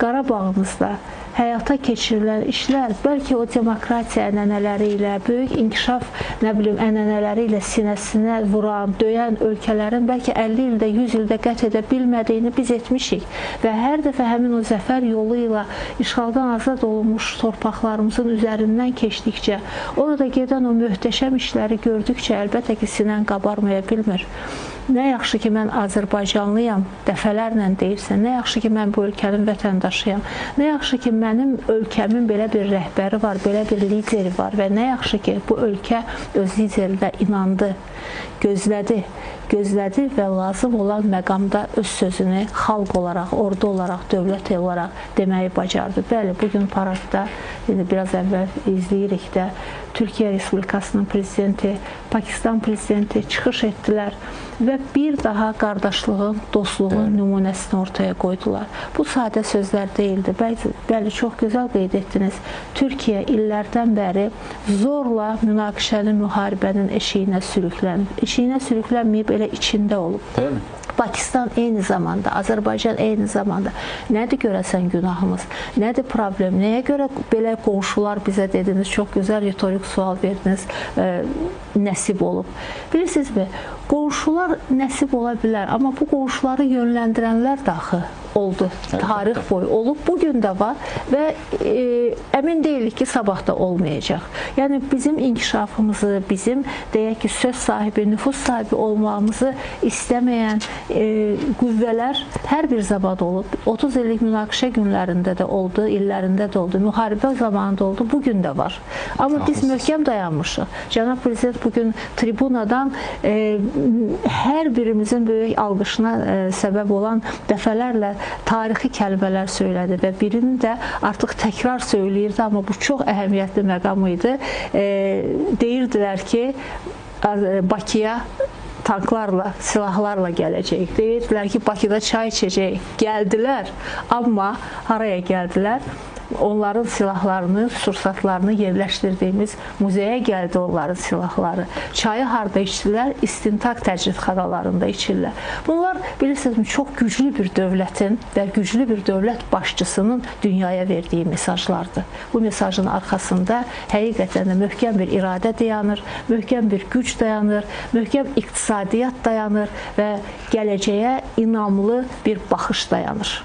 Qarabağımızda həyata keçirilən işlər bəlkə o demokratiya ənənələri ilə, böyük inkişaf ənənələri ilə sinəsinə vuran, döyən ölkələrin bəlkə 50 ildə, 100 ildə qət edə bilmədiyini biz etmişik. Və hər dəfə həmin o zəfər yolu ilə işğaldan azad olunmuş torpaqlarımızın üzərindən keçdikcə, orada gedən o möhtəşəm işləri gördükcə əlbəttə ki, sinən qabarmaya bilmir. Nə yaxşı ki, mən Azərbaycanlıyam, dəfələrlə deyirsən, nə yaxşı ki, mən bu ölkənin vətəndaşıyam, nə yaxşı ki, mənim ölkəmin belə bir rəhbəri var, belə bir lideri var və nə yaxşı ki, bu ölkə öz liderinə inandı, gözlədi, gözlədi və lazım olan məqamda öz sözünü xalq olaraq, ordu olaraq, dövlət olaraq deməyi bacardı. Bəli, bugün paradda, biraz əvvəl izləyirik də, Türkiyə Respublikasının prezidenti, Pakistan prezidenti çıxış etdilər və bir daha qardaşlığın, dostluğun nümunəsini ortaya qoydular. Bu sadə sözlər deyildi. Bəli, çox gözəl qeyd etdiniz. Türkiyə illərdən bəri zorla münaqişənin, müharibənin eşiyinə sürüklənib. Eşiyinə sürüklənməyib, elə içində olub. Pakistan eyni zamanda, Azərbaycan eyni zamanda. Nədir görəsən günahımız? Nədir problem? Nəyə görə belə qonşular bizə dediniz, çox gözəl retorik sual verdiniz, nəsib olub. Bilirsinizmi, qonşular nəsib ola bilər, amma bu qonşuları yönləndirənlər daxı oldu, tarix boyu olub, bugün də var və əmin deyilik ki, sabah da olmayacaq. Yəni bizim inkişafımızı, bizim deyək ki, söz sahibi, nüfuz sahibi olmağımızı istəməyən qüvvələr hər bir zaman olub. 30 illik münaqişə günlərində də oldu, illərində də oldu, müharibə zamanında oldu, bugün də var. Amma biz möhkəm dayanmışıq. Cənab Prezident bugün tribunadan hər birimizin böyük alqışına səbəb olan dəfələrlə tarixi kəlmələr söylədi və birini də artıq təkrar söyləyirdi, amma bu çox əhəmiyyətli məqam idi. Deyirdilər ki, Bakıya tanklarla, silahlarla gələcək. Deyirdilər ki, Bakıda çay içəcək. Gəldilər, amma haraya gəldilər? Onların silahlarını, sursatlarını yerləşdirdiyimiz muzeyə gəldi onların silahları. Çayı harda içdilər? İstintaq təcridxanalarında içirlər. Bunlar, bilirsiniz, çox güclü bir dövlətin və güclü bir dövlət başçısının dünyaya verdiyi mesajlardır. Bu mesajın arxasında həqiqətən də möhkəm bir iradə dayanır, möhkəm bir güc dayanır, möhkəm iqtisadiyyat dayanır və gələcəyə inamlı bir baxış dayanır.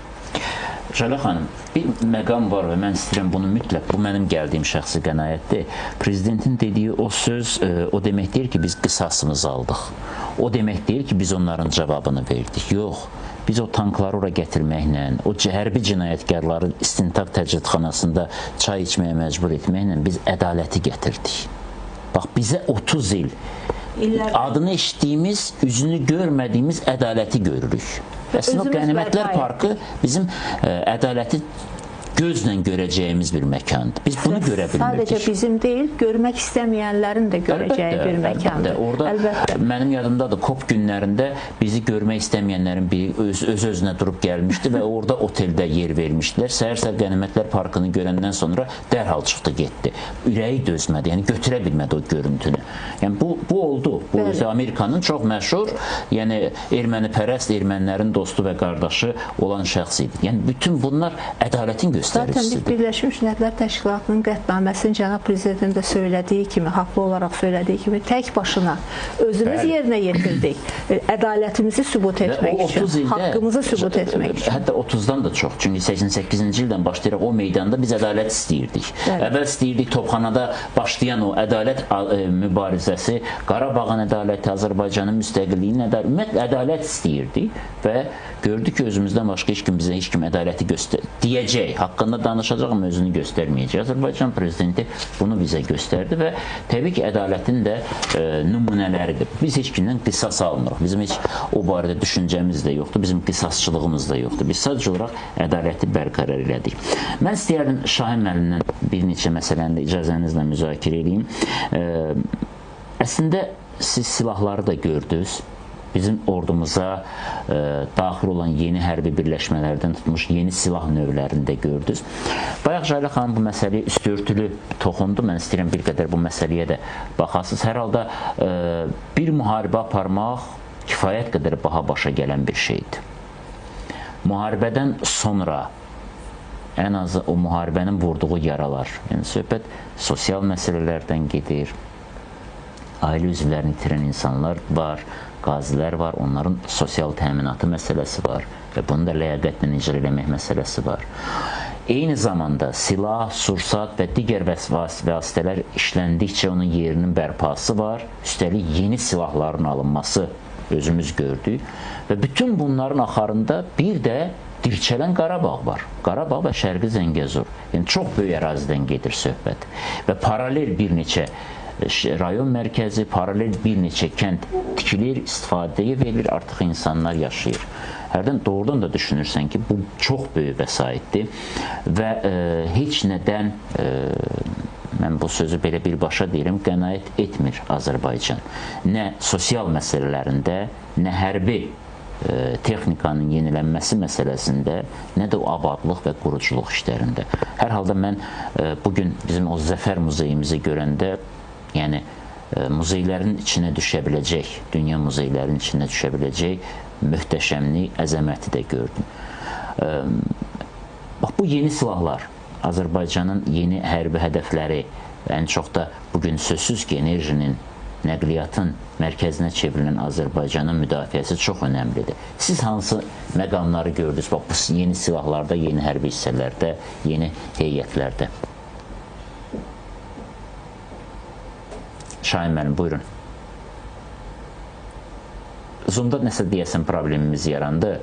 Cələ xanım, bir məqam var və mən istəyirəm bunu mütləq, bu mənim gəldiyim şəxsi qənaətdir. Prezidentin dediyi o söz, o demək deyir ki, biz qisasımızı aldıq. O demək deyir ki, biz onların cavabını verdik. Yox, biz o tankları ora gətirməklə, o hərbi cinayətkarları istintaq təcridxanasında çay içməyə məcbur etməklə biz ədaləti gətirdik. Bax, bizə 30 il adını eşitdiyimiz, üzünü görmədiyimiz ədaləti görürük. Və Sinop Qənimətlər Parkı bizim ədaləti gözlə görəcəyimiz bir məkandır. Biz bunu görə bilmirdik. Sadəcə bizim deyil, görmək istəməyənlərin də görəcəyi bir məkandır. Orada mənim yadımdadır, COP günlərində bizi görmək istəməyənlərin biri öz-özünə durub gəlmişdi və orada oteldə yer vermişdilər. Səhər-səhər Qənimətlər Parkını görəndən sonra dərhal çıxdı, getdi. Ürəyi dözmədi, yəni götürə bilmədi o görüntünü. Yəni bu oldu. Bu Amerikanın çox məşhur, yəni ermənipərəst, ermənilərin dostu və qardaşı olan şəxs idi. Yəni bütün bunlar ədalətin göstəricisidir. Zaten biz Birləşmiş Millətlər Təşkilatının qətnaməsinin cənab Prezidentin də söylədiyi kimi, haqlı olaraq söylediyi kimi tək başına özümüz yerinə yetirdik. Ədalətimizi sübut etmək üçün, haqqımızı sübut etmək üçün. Hətta 30-dan da çox. Çünki 88-ci ildən başlayaraq o meydanda biz ədalət istəyirdik. Əvvəl istəyirdik Topxanada başlayan o ədalət mübarizəsi, Qarabağın ədaləti, Azərbaycanın müstəqilliyinin ədalət istəyirdik və gördük ki, özümüzdən başqa heç kim bizə heç kim ədaləti deyəcək, haqqında danışacaq, amma özünü göstərməyəcək. Azərbaycan prezidenti bunu bizə göstərdi və təbii ki, ədalətin də nümunələridir. Biz heç kimdən qisas almırıq. Bizim heç o barədə düşüncəmiz də yoxdur, bizim qisasçılığımız da yoxdur. Biz sadəcə olaraq ədaləti bərqərar elədik. Mən istəyərdim Şahin müəllimdən bir neçə məsələni də icazənizlə müzakirə edeyim. Əslində, siz silahları da gördünüz. Bizim ordumuza daxil olan yeni hərbi birləşmələrdən tutmuş yeni silah növlərində gördünüz. Bayaq Jayla xanım bu məsələyə üstörtülü toxundu. Mən istəyirəm bir qədər bu məsələyə də baxasınız. Hər halda bir müharibə aparmaq kifayət qədər baha başa gələn bir şeydir. Müharibədən sonra ən azı o müharibənin vurduğu yaralar, yəni söhbət sosial məsələlərdən gedir, ailə üzvlərini itirən insanlar var, qazilər var, onların sosial təminatı məsələsi var və bunu da ləyaqətlə icra eləmək məsələsi var. Eyni zamanda silah, sursat və digər vasitələr işləndikcə onun yerinin bərpası var, üstəlik yeni silahların alınması özümüz gördük və bütün bunların axarında bir də dirçələn Qarabağ var. Qarabağ və Şərqi Zəngəzur. Yəni çox böyük ərazidən gedir söhbət və paralel bir neçə rayon mərkəzi, paralel bir neçə kənd tikilir, istifadəyə verilir, artıq insanlar yaşayır. Hərdən doğrudan da düşünürsən ki, bu çox böyük vəsaitdir və heç nədən, mən bu sözü belə birbaşa deyirəm, qənaət etmir Azərbaycan. Nə sosial məsələlərində, nə hərbi texnikanın yenilənməsi məsələsində, nə də o abadlıq və quruculuq işlərində. Hər halda mən bugün bizim o Zəfər muzeyimizi görəndə, yəni muzeylərin içinə düşə biləcək, dünya muzeylərinin içinə düşə biləcək möhtəşəmlik, əzəməti də gördüm. Bax, bu yeni silahlar, Azərbaycanın yeni hərbi hədəfləri, ən çox da bugün sözsüz ki, enerjinin, nəqliyyatın mərkəzinə çevrilən Azərbaycanın müdafiəsi çox önəmlidir. Siz hansı məqamları gördünüz? Bax, bu yeni silahlarda, yeni hərbi hissələrdə, yeni heyətlərdə. Şahin müəllim, buyurun. Zoomda nəsə deyəsən problemimiz yarandı.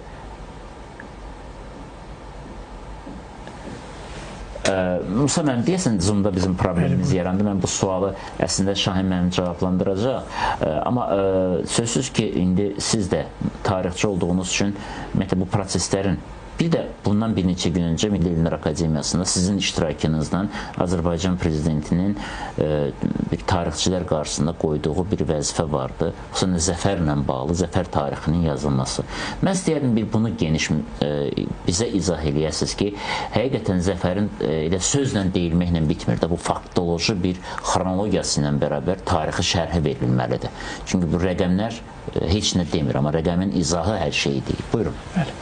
Musa müəllim, deyəsən Zoomda bizim problemimiz yarandı. Mən bu sualı əslində Şahin müəllim cavablandıracaq. Amma sözsüz ki, indi siz də tarixçi olduğunuz üçün bu proseslərin, bir də bundan bir neçə gün öncə Milli Elmlər Akademiyasında sizin iştirakınızdan Azərbaycan Prezidentinin bir tarixçilər qarşısında qoyduğu bir vəzifə vardı. Xüsusən zəfərlə bağlı, zəfər tarixinin yazılması. Mən istəyərdim bunu geniş bizə izah eləyəsiniz ki, həqiqətən zəfərin elə sözlə deyilməklə bitmir də, bu faktoloji bir xronologiyası ilə bərabər tarixi şərhi verilməlidir. Çünki bu rəqəmlər heç nə demir, amma rəqəmin izahı hər şeyi deyil. Buyurun. Bəli.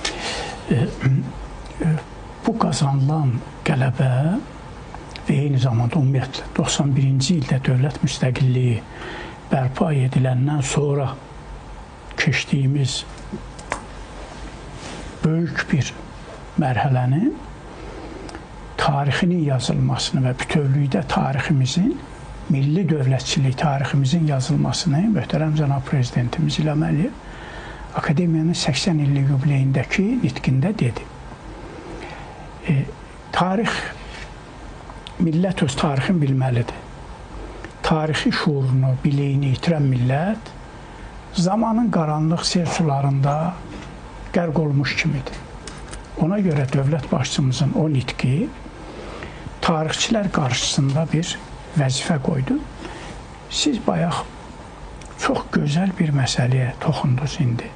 Bu qazanılan qələbə və eyni zamanda ümumiyyətlə 91-ci ildə dövlət müstəqilliyi bərpa ediləndən sonra keçdiyimiz böyük bir mərhələnin tarixinin yazılmasını və bütövlükdə tariximizin, milli dövlətçilik tariximizin yazılmasını möhtərəm cənab prezidentimiz İlham Əliyev Akademiyanın 80 illik yubileyindəki nitqində dedi. Tarix, millət öz tarixini bilməlidir. Tarixi şuurunu, bileyini itirən millət zamanın qaranlıq sel sularında qərq olmuş kimidir. Ona görə dövlət başçımızın o nitqi tarixçilər qarşısında bir vəzifə qoydu. Siz bayaq çox gözəl bir məsələyə toxundunuz indi.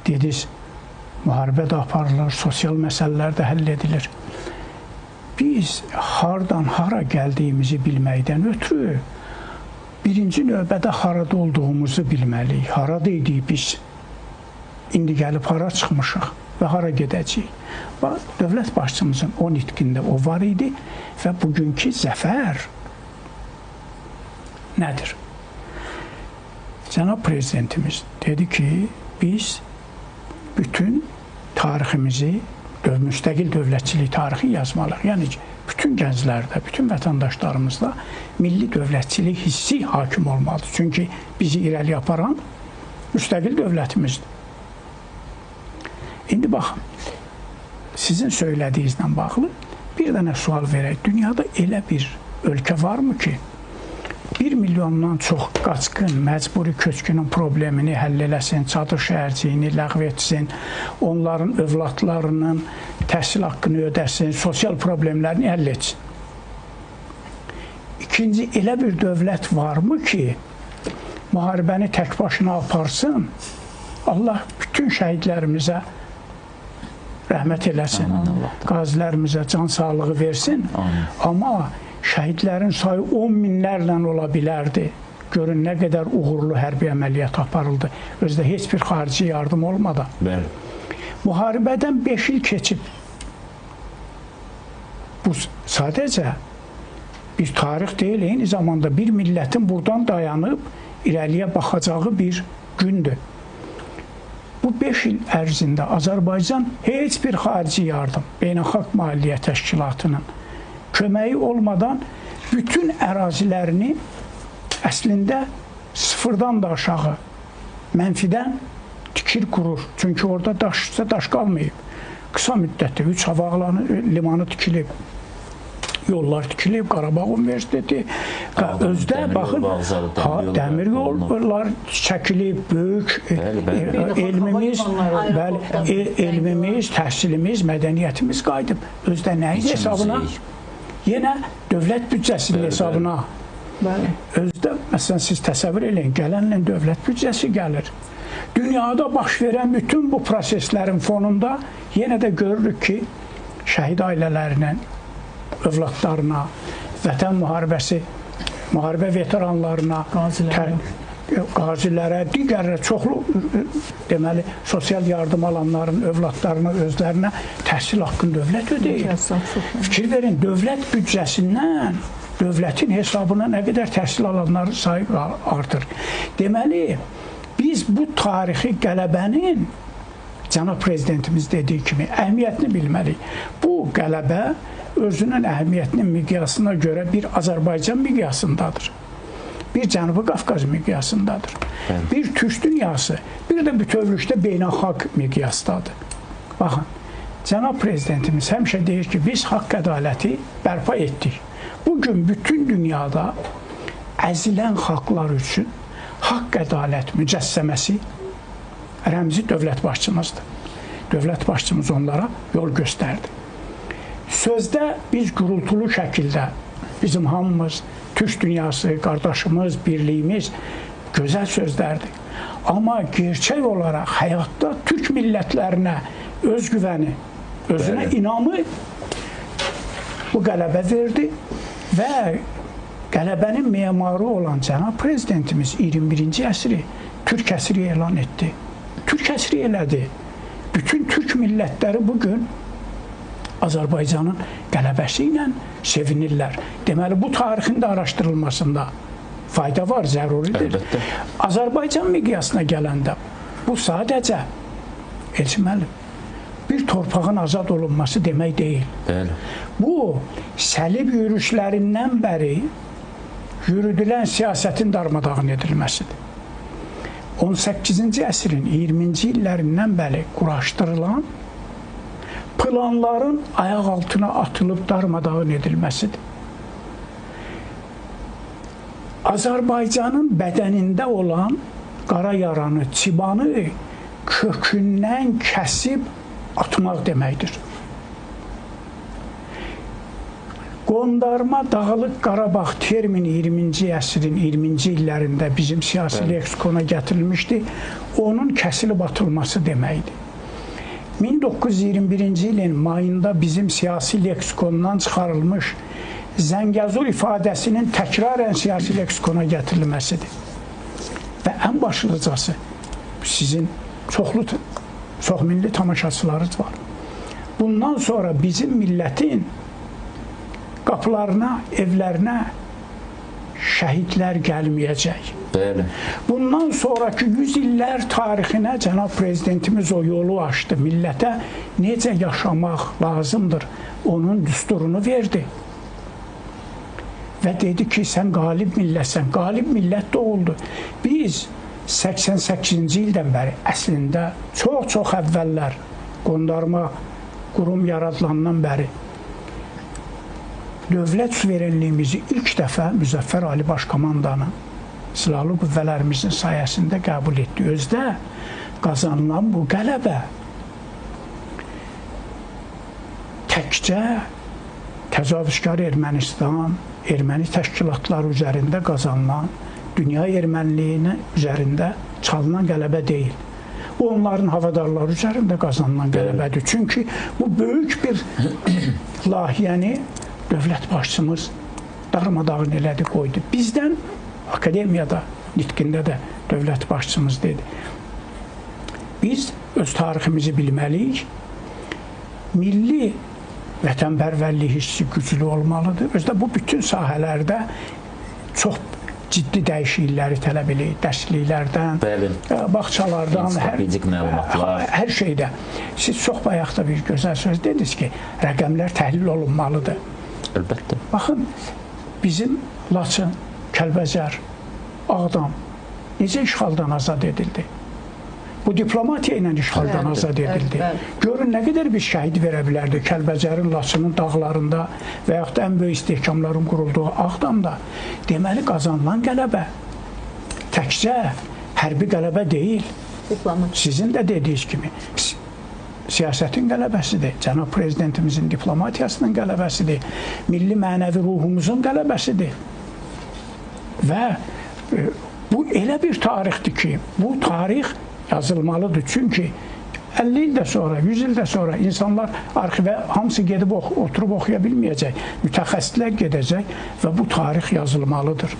Dediniz, müharibə də aparılır, sosial məsələlər də həll edilir. Biz hardan hara gəldiyimizi bilməkdən ötürü birinci növbədə harada olduğumuzu bilməliyik. Harada idik biz, indi gəlib hara çıxmışıq və hara gedəcəyik. Dövlət başçımızın o nitqində o var idi və bugünkü zəfər nədir? Cənab prezidentimiz dedi ki, biz bütün tariximizi, müstəqil dövlətçilik tarixi yazmalıyıq. Yəni ki, bütün gənclərdə, bütün vətəndaşlarımızda milli dövlətçilik hissi hakim olmalıdır. Çünki bizi irəli aparan müstəqil dövlətimizdir. İndi baxın, sizin söylədiyinizlə bağlı bir dənə sual verək. Dünyada elə bir ölkə varmı ki, 1 milyondan çox qaçqın, məcburi köçkünün problemini həll eləsin, çadır şəhərciyini ləğv etsin, onların övladlarının təhsil haqqını ödəsin, sosial problemlərini həll etsin. İkinci, elə bir dövlət varmı ki, müharibəni tək başına aparsın, Allah bütün şəhidlərimizə rəhmət eləsin, qazilərimizə can sağlığı versin, amma şəhidlərin sayı 10 minlərlə ola bilərdi. Görün, nə qədər uğurlu hərbi əməliyyat aparıldı. Özdə heç bir xarici yardım olmadan. Bəli. Müharibədən 5 il keçib. Bu sadəcə bir tarix deyil, eyni zamanda bir millətin buradan dayanıb irəliyə baxacağı bir gündür. Bu 5 il ərzində Azərbaycan heç bir xarici yardım, Beynəlxalq Maliyyə Təşkilatının köməyi olmadan bütün ərazilərini əslində sıfırdan da aşağı, mənfidən tikir qurur. Çünki orada daş qalmayıb. Qısa müddətdə 3 hava limanı tikilib. yollar tikilib, Qarabağ Universiteti, özdə baxın, dəmir yollar çəkilib, böyük elmimiz, təhsilimiz, mədəniyyətimiz qayıdıb. Özdə nəyin hesabına? Yenə dövlət büdcəsinin hesabına. Özdə, məsələn, siz təsəvvür eləyin, gələnlə dövlət büdcəsi gəlir. Dünyada baş verən bütün bu proseslərin fonunda yenə də görürük ki, şəhid ailələrinin övladlarına, vətən müharibəsi, müharibə veteranlarına, qazilərə, digərlərə, çoxlu deməli, sosial yardım alanların övladlarına, özlərinə təhsil haqqını dövlət ödəyir. Fikir verin, dövlət büdcəsindən, dövlətin hesabına nə qədər təhsil alanların sayı artır. Deməli, biz bu tarixi qələbənin, cənab prezidentimiz dediyi kimi, əhəmiyyətini bilməliyik. Bu qələbə özünün əhəmiyyətinin miqyasına görə bir Azərbaycan miqyasındadır. Bir Cənubi Qafqaz miqyasındadır. Bir Türk dünyası, bir də bütövlükdə beynəlxalq miqyasdadır. Baxın, cənab prezidentimiz həmişə deyir ki, biz haqq ədaləti bərpa etdik. Bugün bütün dünyada əzilən xalqlar üçün haqq ədalət mücəssəməsi rəmzi dövlət başçımızdır. Dövlət başçımız onlara yol göstərdi. Sözdə biz gürültülü şəkildə bizim hamımız, Türk dünyası, qardaşımız, birliyimiz gözəl sözlərdir. Amma gerçək olaraq həyatda Türk millətlərinə özgüvəni, özünə inamı bu qələbə verdi və qələbənin memarı olan cənab prezidentimiz 21-ci əsri Türk əsri elan etdi. Türk əsri elədi. Bütün Türk millətləri bugün Azərbaycanın qələbəsi ilə sevinirlər. Deməli, bu tarixin də araşdırılmasında fayda var, zəruridir. Əlbəttə. Azərbaycan miqyasına gələndə bu sadəcə Elçin müəllim, bir torpağın azad olunması demək deyil. Bəli. Bu, səlib yürüşlərindən bəri yürüdülən siyasətin darmadağın edilməsidir. 18-ci əsrin 20-ci illərindən bəri quraşdırılan planların ayaq altına atılıb darmadağın edilməsidir. Azərbaycanın bədənində olan qara yaranı, çıbanı kökündən kəsib atmaq deməkdir. Qondarma Dağlıq Qarabağ termini 20-ci əsrin 20-ci illərində bizim siyasi leksikona gətirilmişdi. Onun kəsilib atılması deməkdir. 1921-ci ilin mayında bizim siyasi leksikondan çıxarılmış Zəngəzur ifadəsinin təkrarən siyasi leksikona gətirilməsidir. Və ən başlıcası, sizin çoxmilli tamaşaçılarınız var. Bundan sonra bizim millətin qapılarına, evlərinə şəhidlər gəlməyəcək. Bəli. Bundan sonraki 100 illər tarixinə cənab prezidentimiz o yolu açdı. Millətə necə yaşamaq lazımdır, onun düsturunu verdi. Və dedi ki, sən qalib millətsən, qalib millət də oldu. Biz 88-ci ildən bəri əslində çox əvvəllər qondarma qurum yaradılandan bəri dövlət suverenliyimizi ilk dəfə Müzəffər Ali Başkomandanın silahlı qüvvələrimizin sayəsində qəbul etdi. Özdə qazanılan bu qələbə təkcə təcavüzkar Ermənistan, erməni təşkilatları üzərində qazanılan, dünya erməniliyinin üzərində çalınan qələbə deyil. Bu, onların havadarları üzərində qazanılan qələbədir. Çünki bu böyük bir layihəni dövlət başçımız darmadağın elədi, qoydu. Bizdən akademiyada, nitqində də dövlət başçımız dedi. Biz öz tariximizi bilməliyik. Milli vətənpərvərlik hissi güclü olmalıdır. Özdə bu bütün sahələrdə çox ciddi dəyişiklikləri tələb edir. Dərsliklərdən, bağçalardan, hər şeydə. Siz çox bayaqda bir gözəl söz dediniz ki, rəqəmlər təhlil olunmalıdır. Əlbəttə. Baxın, bizim Laçın, Kəlbəcər, Ağdam necə işğaldan azad edildi? Bu diplomatiya ilə işğaldan azad edildi. Görün nə qədər bir şəhid verə bilərdi Kəlbəcərin, Laçının dağlarında və yaxud da ən böyük istehkamların qurulduğu Ağdamda. Deməli, qazanılan qələbə təkcə hərbi qələbə deyil. Sizin də dediyiniz kimi siyasətin qələbəsidir, cənab prezidentimizin diplomatiyasının qələbəsidir, milli mənəvi ruhumuzun qələbəsidir. Və bu elə bir tarixdir ki, bu tarix yazılmalıdır. Çünki 50 il də sonra, 100 il də sonra insanlar arxivə hamısı gedib oturub oxuya bilməyəcək. Mütəxəssislər gedəcək və bu tarix yazılmalıdır.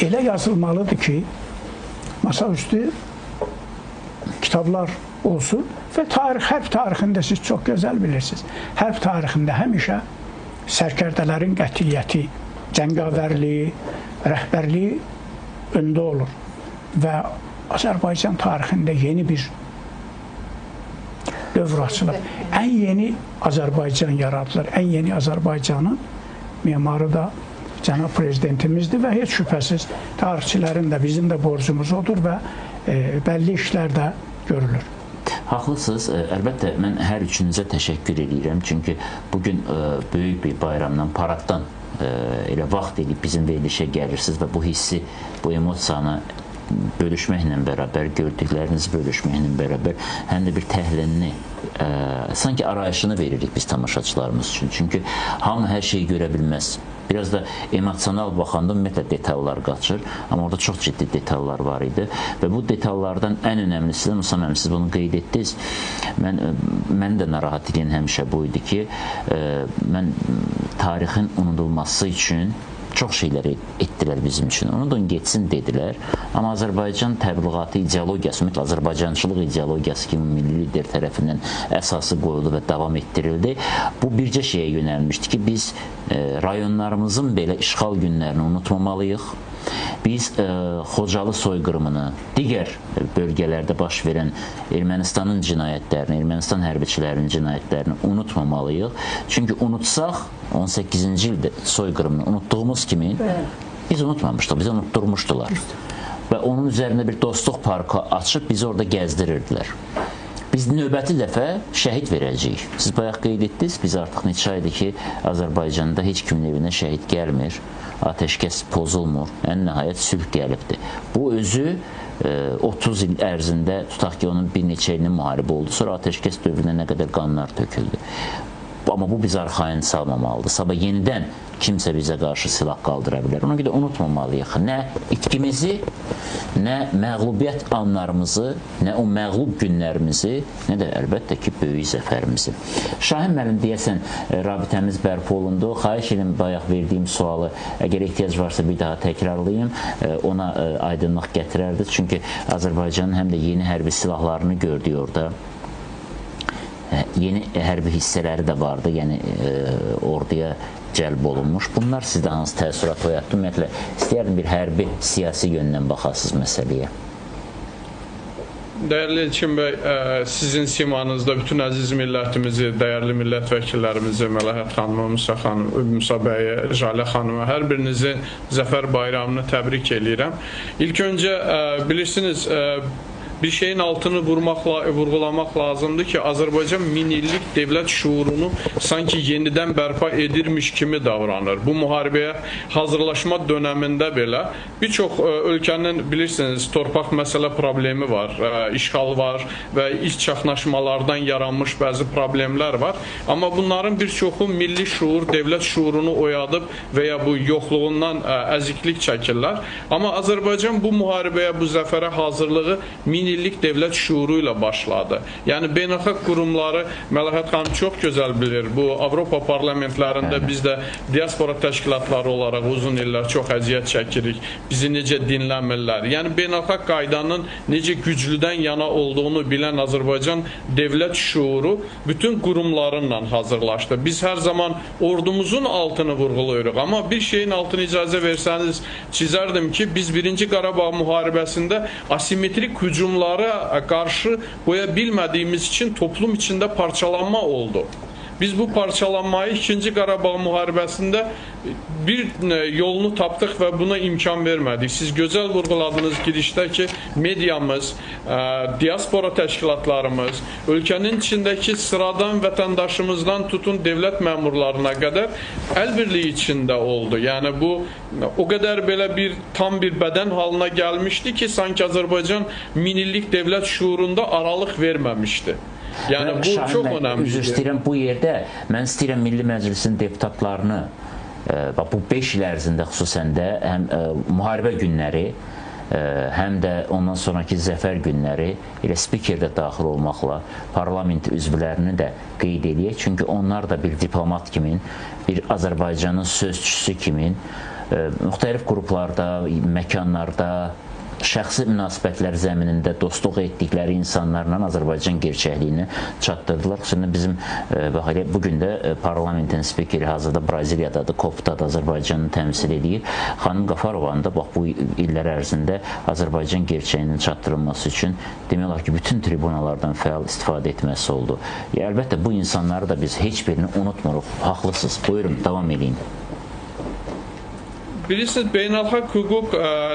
Elə yazılmalıdır ki, masaüstü kitablar olsun və hərb tarixində siz çox gözəl bilirsiniz. Hərb tarixində həmişə sərkərdələrin qətiyyəti, cəngavərliyi, rəhbərliyi öndə olur. Və Azərbaycan tarixində yeni bir dövr açılır. Ən yeni Azərbaycan yaradılır. Ən yeni Azərbaycanın memarı da cənab prezidentimizdir və heç şübhəsiz tarixçilərin də bizim də borcumuz odur və bəlli işlər də görülür. Haqlısınız. Əlbəttə, mən hər üçünüzə təşəkkür edirəm. Çünki bugün böyük bir bayramdan, paraddan elə vaxt edib bizim verilişə gəlirsiniz və bu hissi, bu emosiyanı bölüşməklə bərabər, gördüklərinizi bölüşməklə bərabər həm də bir təhlilini, sanki arayışını veririk biz tamaşaçılarımız üçün. Çünki hamı hər şeyi görə bilməz. Biraz da emosional baxanda ümumiyyətlə detallar qaçır, amma orada çox ciddi detallar var idi və bu detallardan ən önəmlisi, Musa müəllim, siz bunu qeyd etdiniz, mən də narahat edən həmişə bu idi ki, mən tarixin unudulması üçün çox şeylər etdilər bizim üçün. Unudun, geçsin dedilər. Amma Azərbaycan təbliğatı ideologiyası, ümumiyyətlə Azərbaycançılıq ideologiyası kimi milli lider tərəfindən əsası qoyuldu və davam etdirildi. Bu bircə şeyə yönəlmişdi ki, biz rayonlarımızın belə işğal günlərini unutmamalıyıq. Biz Xocalı soyqırımını, digər bölgələrdə baş verən Ermənistanın cinayətlərini, Ermənistan hərbiçilərinin cinayətlərini unutmamalıyıq. Çünki unutsaq, 18-ci ildə soyqırımını unutduğumuz kimi biz unutmamışdıq, bizi unutturmuşdular. Və onun üzərində bir dostluq parkı açıb bizi orada gəzdirirdilər. Biz növbəti dəfə şəhid verəcəyik. Siz bayaq qeyd etdiniz, biz artıq neçə aydır ki, Azərbaycanda heç kimin evinə şəhid gəlmir, ateşkəs pozulmur, ən nəhayət sülh gəlibdir. Bu özü 30 il ərzində, tutaq ki, onun bir neçə ilinin müharibə oldu, sonra ateşkəs dövründə nə qədər qanlar töküldü. Amma bu biz arxayın salmamalıdır. Sabah yenidən kimsə bizə qarşı silah qaldıra bilər. Ona görə unutmamalıyıq. Nə itkimizi, nə məğlubiyyət anlarımızı, nə o məğlub günlərimizi, nə də əlbəttə ki, böyük zəfərimizi. Şahin müəllim, deyəsən, rabitəmiz bərpa olundu. Xahiş edim, bayaq verdiyim sualı, əgər ehtiyac varsa bir daha təkrarlayayım, ona aydınlıq gətirərdi. Çünki Azərbaycanın həm də yeni hərbi silahlarını gördük orada. Yeni hərbi hissələri də vardı, yəni orduya cəlb olunmuş. Bunlar sizdə hansı təəssürat oyatdı? Ümumiyyətlə, istəyərdim bir hərbi, siyasi yöndən baxasınız məsələyə. Dəyərli İlkin bəy, sizin simanızda bütün əziz millətimizi, dəyərli millət vəkillərimizi, Məlahət xanımı, Musa bəyə, Jalə xanımı, hər birinizi Zəfər bayramını təbrik edirəm. İlk öncə, bilirsiniz, bir şeyin altını vurğulamaq lazımdır ki, Azərbaycan minillik dövlət şuurunu sanki yenidən bərpa edirmiş kimi davranır. Bu müharibəyə hazırlaşma dönəmində belə bir çox ölkənin, bilirsiniz, torpaq məsələ problemi var, işğal var və ilk çaxnaşmalardan yaranmış bəzi problemlər var. Amma bunların bir çoxu milli şuur, dövlət şuurunu oyadıb və ya bu yoxluğundan əziklik çəkirlər. Amma Azərbaycan bu müharibəyə, bu zəfərə hazırlığı minillik dövlət şuuru ilə başladı. Yəni, beynəlxalq qurumları Məlahət xanım çox gözəl bilir. Bu, Avropa parlamentlərində biz də diaspora təşkilatları olaraq uzun illər çox əziyyət çəkirik. Bizi necə dinləmirlər. Yəni, beynəlxalq qaydanın necə güclüdən yana olduğunu bilən Azərbaycan dövlət şuuru bütün qurumlarınla hazırlaşdı. Biz hər zaman ordumuzun altını vurğuluyuruq. Amma bir şeyin altını icazə versəniz, çizərdim ki, biz 1-ci Qarabağ müharibəsində asimetrik hücumlara qarşı qoya bilmədiyimiz üçün toplum içində parçalanma oldu. Biz bu parçalanmayı 2-ci Qarabağ müharibəsində bir yolunu tapdıq və buna imkan vermədik. Siz gözəl vurğuladınız girişdə ki, mediamız, diaspora təşkilatlarımız, ölkənin içindəki sıradan vətəndaşımızdan tutun devlət məmurlarına qədər əl birliyi içində oldu. Yəni bu o qədər belə tam bir bədən halına gəlmişdi ki, sanki Azərbaycan minillik devlət şuurunda aralıq verməmişdi. Yəni bu çox önəmlidir. Üzr istəyirəm, bu yerdə mən istəyirəm Milli Məclisin deputatlarını bu 5 il ərzində xüsusən də həm müharibə günləri, həm də ondan sonraki zəfər günləri elə spikerdə daxil olmaqla parlament üzvlərini də qeyd eləyək. Çünki onlar da bir diplomat kimi, bir Azərbaycanın sözçüsü kimi müxtəlif qruplarda, məkanlarda, şəxsi münasibətlər zəminində dostluq etdikləri insanlarla Azərbaycan gerçəkliyini çatdırdılar. Xüsusən bizim bugün də parlamentin spikeri hazırda Braziliyadadır, COP-da Azərbaycanı təmsil edir. Xanım Qafarovanın da bu illər ərzində Azərbaycan gerçəyinin çatdırılması üçün demək olar ki, bütün tribunalardan fəal istifadə etməsi oldu. Əlbəttə, bu insanları da biz heç birini unutmuruq. Haqlısınız. Buyurun, davam edin. Bilirsiniz, beynəlxalq hüquq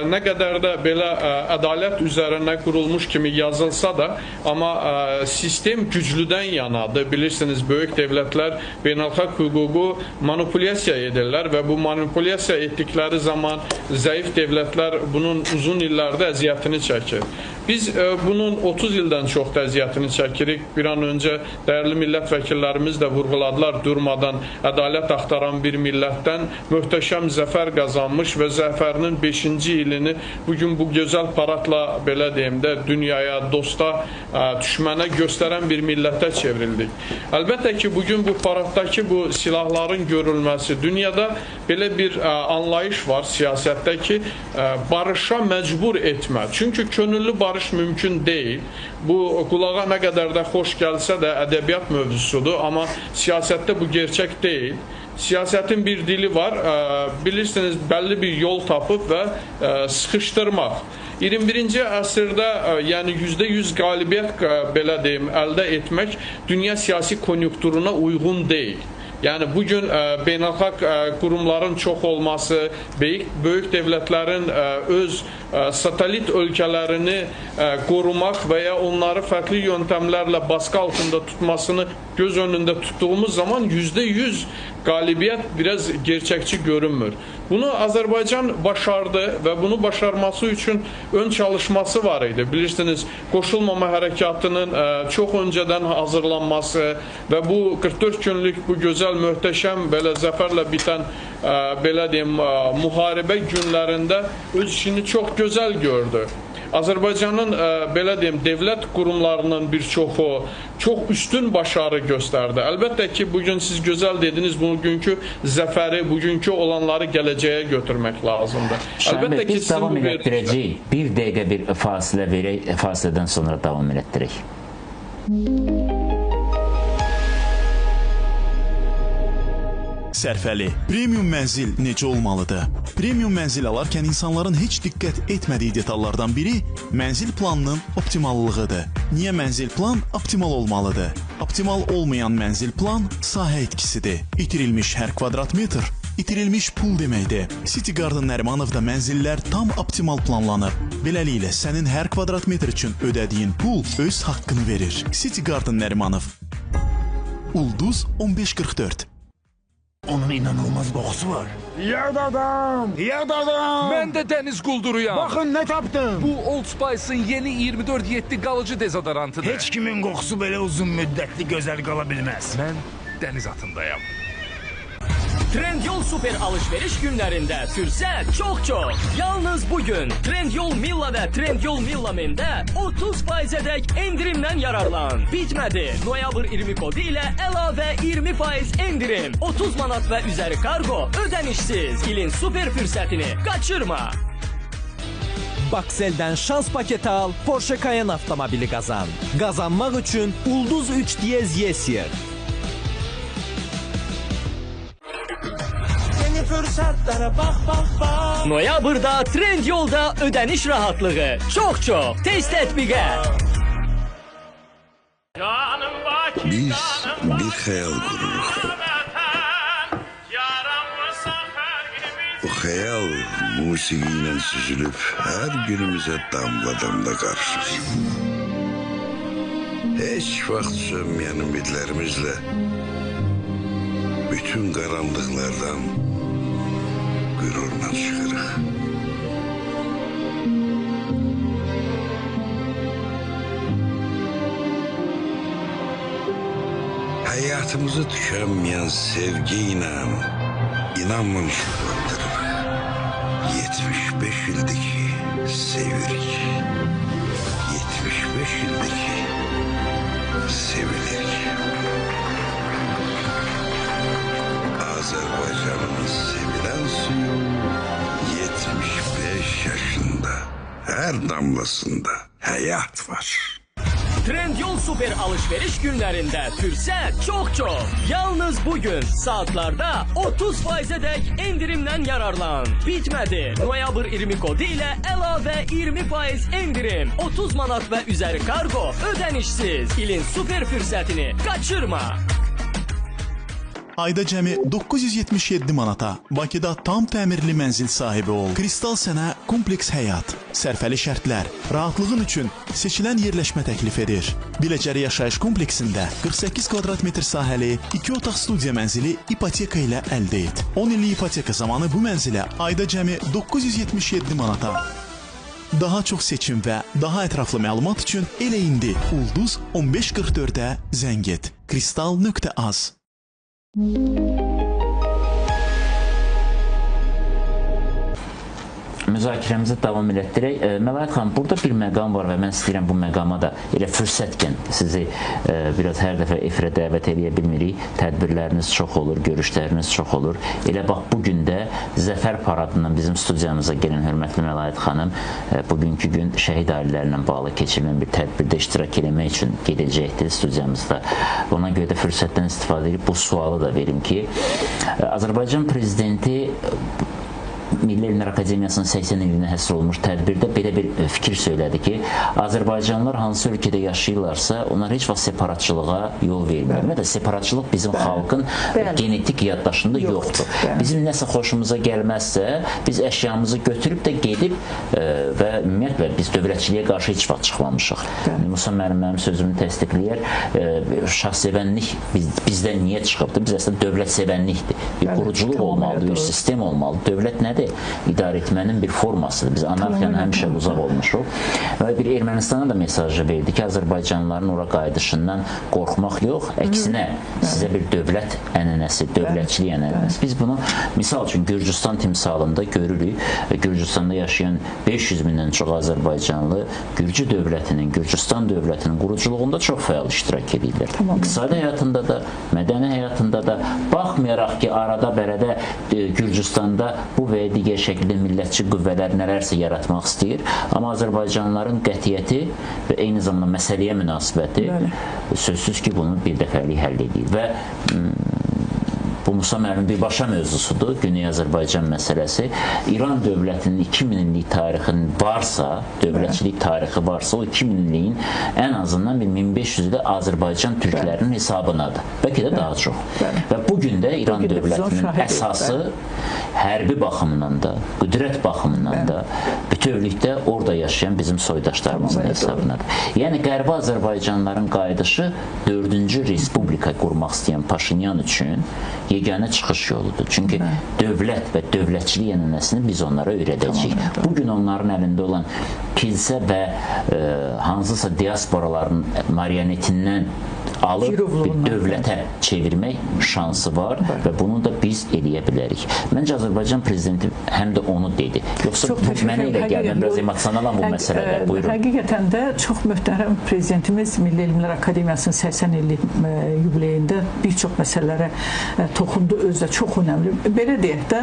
nə qədər də belə ədalət üzərinə qurulmuş kimi yazılsa da, amma sistem güclüdən yanadır. Bilirsiniz, böyük devlətlər beynəlxalq hüququ manipulyasiya edirlər və bu manipulyasiya etdikləri zaman zəif devlətlər bunun uzun illərdə əziyyətini çəkir. Biz bunun 30 ildən çox əziyyətini çəkirik. Bir an öncə dəyərli millət vəkillərimiz də vurğuladılar, durmadan ədalət axtaran bir millətdən möhtəşəm zəfər qazanmış və zəfərinin 5-ci ilini bugün bu gözəl paradla, belə deyim də, dünyaya, dosta, düşmənə göstərən bir millətə çevrildik. Əlbəttə ki, bugün bu paraddakı bu silahların görülməsi, dünyada belə bir anlayış var siyasətdə ki, barışa məcbur etmə. Çünki könüllü barış mümkün deyil. Bu qulağa nə qədər də xoş gəlsə də ədəbiyyat mövzusudur, amma siyasətdə bu gerçək deyil. Siyasətin bir dili var, bilirsiniz, bəlli bir yol tapıb və sıxışdırmaq. 21-ci əsrdə yəni %100 qalibiyyət belə deyim, əldə etmək dünya siyasi konjunkturuna uyğun deyil. Yəni bugün beynəlxalq qurumların çox olması, böyük devlətlərin öz satelit ölkələrini qorumaq və ya onları fərqli yöntəmlərlə baskı altında tutmasını göz önündə tutduğumuz zaman %100 qalibiyyət biraz gerçəkçi görünmür. Bunu Azərbaycan başardı və bunu başarması üçün ön çalışması var idi. Bilirsiniz, qoşulmama hərəkatının çox öncədən hazırlanması və bu 44 günlük bu gözəl, möhtəşəm, belə zəfərlə bitən, belə deyim, müharibə günlərində öz işini çox gözəl gördü. Azərbaycanın, belə deyim, devlət qurumlarının bir çoxu çox üstün başarı göstərdi. Əlbəttə ki, bugün siz gözəl dediniz, bugünkü zəfəri, bugünkü olanları gələcəyə götürmək lazımdır. Əlbəttə ki, biz davam elətdirəcəyik. Bir dəqiqə bir fasilə verək, fasilədən sonra davam elətdirək. Sərfəli, premium mənzil necə olmalıdır? Premium mənzil alarkən insanların heç diqqət etmədiyi detallardan biri mənzil planının optimallığıdır. Niyə mənzil plan optimal olmalıdır? Optimal olmayan mənzil plan sahə itkisidir. İtirilmiş hər kvadrat metr itirilmiş pul deməkdir. City Garden Nərimanovda mənzillər tam optimal planlanıb. Beləliklə, sənin hər kvadrat metr üçün ödədiyin pul öz haqqını verir. City Garden Nərimanov. Ulduz 1544. Onun inanılmaz qoxusu var. Yad adam! Yad adam! Mən də dəniz qulduruyam. Baxın, nə tapdım? Bu Old Spice'ın yeni 24-7 qalıcı dezodorantıdır. Heç kimin qoxusu belə uzun müddətli gözəl qala bilməz. Mən dəniz atındayam. Trendyol Super alışveriş günlərində fürsət çox. Yalnız bugün Trendyol Milla və Trendyol Milla Men'də 30%'dək endirimdən yararlan. Bitmədi. Noyabr 20 kodu ilə əlavə 20% endirim. 30 manat və üzəri kargo ödənişsiz. İlin super fürsətini qaçırma. Baksel'dən şans paketi al, Porsche Cayenne avtomobili qazan. Qazanmaq üçün Ulduz 3 diyez yesiyer. Noyabr'da Trendyol'da ödəniş rahatlığı. Çox. Tez tətbiqə. Canım baş Biz bir xəyal qururuq. O xəyal musiqi ilə süzülüb hər günümüzə damla-damla qarışır. Heç vaxt sönməyən ümidlərimizlə bütün qaranlıqlardan qürurla çıxırıq. Həyatımızı tükənməyən sevgi ilə inanla işıqlandırırıq. 75 ildir ki sevirik. 75 ildir ki sevilik. Azərbaycanın sevilen suyu 75 yaşında. Her damlasında hayat var. Trendyol Super alışveriş günlerinde fürsət çok. Yalnız bugün saatlarda 30%'dek indirimden yararlan. Bitmedi. Noyabr 20 kodu ile elave 20% indirim. 30 manat ve üzeri kargo ödenişsiz. İlin süper fürsətini kaçırma. Ayda cəmi 977 manata Bakıda tam təmirli mənzil sahibi ol. Kristal sənə kompleks həyat, sərfəli şərtlər, rahatlığın üçün seçilən yerləşmə təklif edir. Biləcəri yaşayış kompleksində 48 kvadrat metr sahəli 2 otaq studiya mənzili ipoteka ilə əldə et. 10 illik ipoteka zamanı bu mənzilə ayda cəmi 977 manata. Daha çox seçim və daha ətraflı məlumat üçün elə indi Ulduz 1544-ə zəng et. Kristal.az Müzakirəmizi davam elətdirək. Məlahət xanım, burada bir məqam var və mən istəyirəm bu məqama da elə fürsətkən sizi biraz hər dəfə efirə dəvət edə bilmirik. Tədbirləriniz çox olur, görüşləriniz çox olur. Elə bax, bugün də Zəfər paradından bizim studiyamıza gələn hörmətli Məlahət xanım bugünkü gün şəhid ailələrlə bağlı keçirilən bir tədbirdə iştirak etmək üçün gedəcəkdir studiyamızda. Ona görə də fürsətdən istifadə edib bu sualı da verim ki, Azərbaycan prezidenti Milli Elmlər Akademiyasının 80 ilinə həsr olunmuş tədbirdə belə bir fikir söylədi ki, Azərbaycanlılar hansı ölkədə yaşayırlarsa, onlar heç vaxt separatçılığa yol vermir. Və də separatçılıq bizim xalqın genetik yaddaşında yoxdur. Bizim nəsə xoşumuza gəlməzsə, biz əşyamızı götürüb də gedib və ümumiyyətlə biz dövlətçiliyə qarşı heç vaxt çıxmamışıq. Musa mənim sözümü təsdiqləyər, şahsevənlik bizdən niyə çıxıbdır? Biz əslində dövlətsevənlikdir. Bir quruculuq olmalıdır, bir sistem olmalıdır. Dövlət nədir? İdarə etmənin bir formasıdır. Biz anarxiyanın həmişə uzaq olmuşuq. Və bir Ermənistana da mesajı verdi ki, Azərbaycanlıların ora qayıdışından qorxmaq yox, əksinə sizə bir dövlət ənənəsi, dövlətçilik ənənəsi. Biz bunu misal üçün Gürcüstan timsalında görürük. Gürcüstanda yaşayan 500 mindən çox Azərbaycanlı Gürcü dövlətinin, Gürcüstan dövlətinin quruculuğunda çox fəal iştirak edirlər. İqtisadi həyatında da, mədəni həyatında da, baxmayaraq ki, arada bərədə Gürcüstanda bu və digər şəkildə millətçi qüvvələr nələrsə yaratmaq istəyir. Amma Azərbaycanlıların qətiyyəti və eyni zamanda məsələyə münasibəti sözsüz ki, bunu bir dəfəlik həll edir. Və bu Musa müəllimin birbaşa mövzusudur, Güney Azərbaycan məsələsi. İran dövlətinin 2000 illik tarixinin varsa, dövlətçilik tarixi varsa, o 2000 illiyin ən azından 1500 ilə Azərbaycan türklərinin hesabınadır. Bəlkə də daha çox. Və bugün də İran dövlətinin əsası hərbi baxımından da, qüdrət baxımından da bütövlükdə orada yaşayan bizim soydaşlarımızın hesabınadır. Yəni, Qərbi Azərbaycanlıların qayıdışı 4-cü respublika qurmaq istəyən Paşinyan üçün yeganə çıxış yoludur. Çünki dövlət və dövlətçilik ənənəsini biz onlara öyrədəcəyik. Bugün onların əlində olan kilsə və hansısa diasporaların marionetindən alıb bir dövlətə çevirmək şansı var və bunu da biz eləyə bilərik. Məncə Azərbaycan prezidenti həm də onu dedi. Yoxsa mənə elə gəlmə, biraz emosionalam bu məsələdə. Buyurun. Həqiqətən də çox möhtərəm prezidentimiz Milli Elmlər Akademiyasının 80 illik yubileyində bir çox məsələlərə toxundu, özü də çox önəmli. Belə deyək də,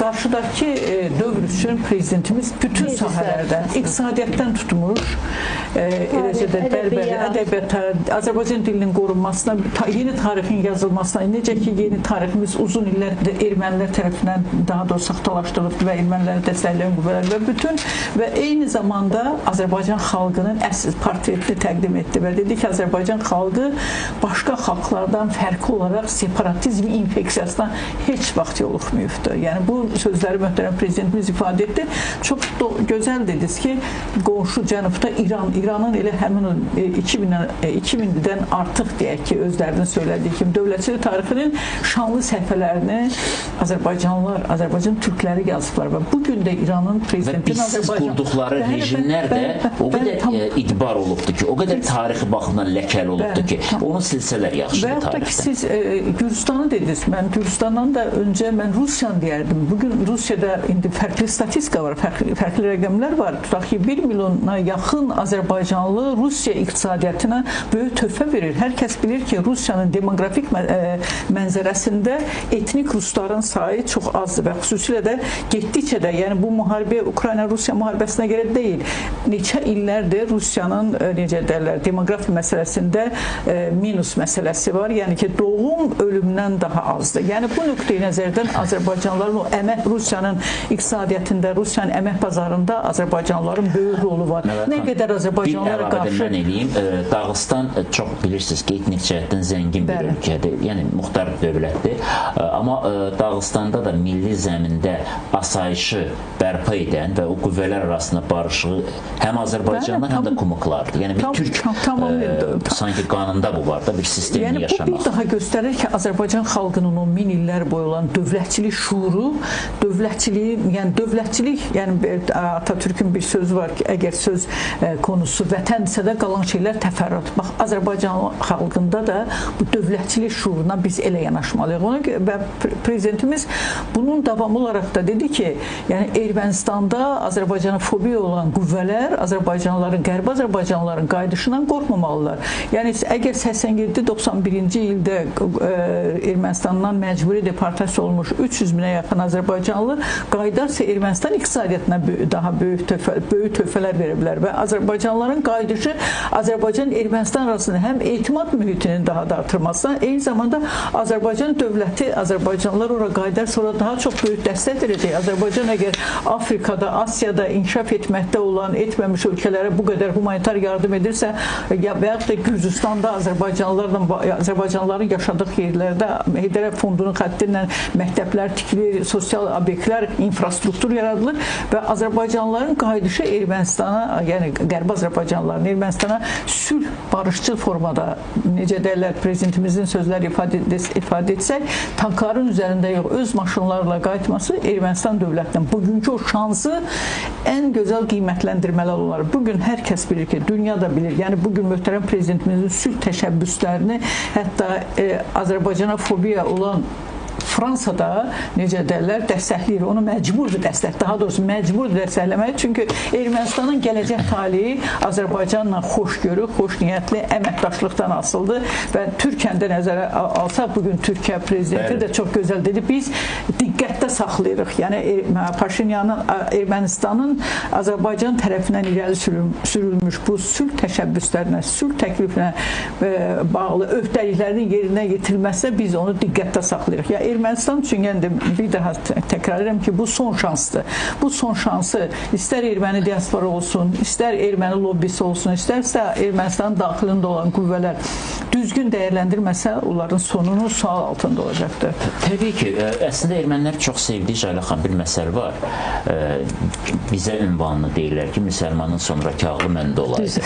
qarşıdakı dövr üçün prezidentimiz bütün sahələrdən, iqtisadiyyatdan tutmuş, eləcə də bəlbəli, ədəbiyyata, Azərbaycan dilinin qorunmasına, yeni tarixin yazılmasına, necə ki, yeni tariximiz uzun illərdir ermənilər tərəfindən daha doğrusu saxtalaşdırılıb və erməniləri dəstəkləyən qüvvələr və bütün və eyni zamanda Azərbaycan xalqının əsl portretini təqdim etdi və dedi ki, Azərbaycan xalqı başqa xalqlardan fərqli olaraq separatizm infeksiyasına heç vaxt yoluxmayıbdır. Yəni, bu sözləri möhtərəm prezidentimiz ifadə etdi. Çox gözəl dediniz ki, qonşu cənubda İranın elə həmin 2000-dən artıq deyək ki, özlərinin söylədiyi kimi dövlətçilik tarixinin şanlı səhifələrini Azərbaycan türkləri yazıblar və bugün də İranın prezidentinin Bizsiz qurduqları rejimlər də o qədər idbar olubdur ki, o qədər tarixi baxımdan ləkəli olubdur ki, onu silsələr yaxşıdır tarixdən. Və yaxud da ki, siz Gürcistanı dediniz, mən Gürcistandan da öncə mən Rusiyanı deyərdim. Bugün Rusiyada indi fərqli statistika var, fərqli rəqəmlər var. Tutaq ki, 1 milyona yaxın Azərbaycanlı Rusiya iqtisadiyyatına böyük töhfə verir. Hər kəs bilir ki, Rusiyanın demografik mənzərəsində etnik rusların sayı çox azdır və xüsusilə də getdikcə də, yəni bu müharibə Ukrayna-Rusiya müharibəsinə görə deyil. Neçə illərdir Rusiyanın, necə deyirlər, demografi məsələsində minus məsələsi var. Yəni ki, doğum ölümdən daha azdır. Yəni bu nöqteyi nəzərdən Azərbaycanlıların o əmək Rusiyanın iqtisadiyyatında, Rusiyanın əmək bazarında Azərbaycanlıların böyük rolu var. Nə qədər Azərbaycanlılara qarşı... Mən eləyim, Dağıstan çox bilirsiniz ki, etnik cəhətdən zəngin bir ölkədir, yəni muxtar dövlətdir. Amma Dağıstanda da milli zəmində asayışı bərpa edən və o qüvvələr arasında barışığı həm Azərbaycanlar, həm də kumuklardır. Yəni bir türk sanki qanında bu var da, bir sistemini yaşamaq. Bu bir daha göstərir ki, Azərbaycan xalqının o min illər boyu olan dövlətçilik şuuru, dövlətçilik, yəni Atatürk'ün bir sözü var ki, əgər söz konusu vətəndirsə də qalan şeylər təfərrüat. Bax, Azərbaycan xalqında da bu dövlətçilik şuuruna biz elə yanaşmalıyıq. Ona görə və prezidentimiz bunun davamı olaraq da dedi ki, yəni Ermənistanda Azərbaycana fobiya olan qüvvələr Azərbaycanlıların, Qərbi Azərbaycanlıların qayıdışından qorxmamalılar. Yəni əgər 87-91-ci ildə Ermənistandan məcburi deportasiya olmuş 300 minə yaxın Azərbaycanlı qayıdarsa Ermənistan iqtisadiyyatına daha böyük töhfələr verə bilər və Azərbaycanlıların qayıdışı Azərbaycan Ermənistan arasında həm etimad mühitinin daha da artırmasına, eyni zamanda Azərbaycan dövləti, Azərbaycanlılar ora qayıdar, sonra daha çox böyük dəstək verəcək. Azərbaycan əgər Afrikada, Asiyada inkişaf etməkdə olan, etməmiş ölkələrə bu qədər humanitar yardım edirsə və yaxud da Gürcüstanda Azərbaycanlıların yaşadığı yerlərdə Heydər Fondunun xətti ilə məktəblər tikilir, sosial obyektlər, infrastruktur yaradılır və Azərbaycanlıların qayıdışı Ermənistana, yəni Qərbi Azərbaycanlıların Ermənistana sülh, barışçıl formada, necə deyirlər, prezidentimizin sözləri ifadə etsək, tankların üzərində yox, öz maşınlarla qayıtması Ermənistan dövlətinin bugünkü o şansı ən gözəl qiymətləndirmələr olar. Bugün hər kəs bilir ki, dünya da bilir. Yəni bugün möhtərəm prezidentimizin sülh təşəbbüslərini, hətta Azərbaycana fobiya olan Fransada, necə deyirlər, dəstəkləyir. Onu məcburdur daha doğrusu məcburdur dəstəkləmək. Çünki Ermənistanın gələcək talihi Azərbaycanla xoşgörü, xoş niyyətli əməkdaşlıqdan asıldı və Türkiyəni də nəzərə alsaq, bugün Türkiyə prezidenti də çox gözəl dedi, biz diqqətdə saxlayırıq. Yəni Paşinyanın, Ermənistanın Azərbaycan tərəfindən irəli sürülmüş bu sülh təşəbbüslərinə, sülh təklifinə bağlı öhdəliklərinin yerinə yetirilməsinə biz onu diqqətdə saxlayırıq. Ya Ermənistan üçün yəni bir daha təkrar edirəm ki, bu son şansdır. Bu son şansı istər erməni diaspora olsun, istər erməni lobbisi olsun, istərsə Ermənistanın daxilində olan qüvvələr düzgün dəyərləndirməsə, onların sonunu sual altında olacaqdır. Təbii ki, əslində ermənilər çox sevdiyi Cayla xan bir məsələ var. Bizə ünvanını deyirlər ki, müsəlmanın sonraki ağlı məndə olaydı.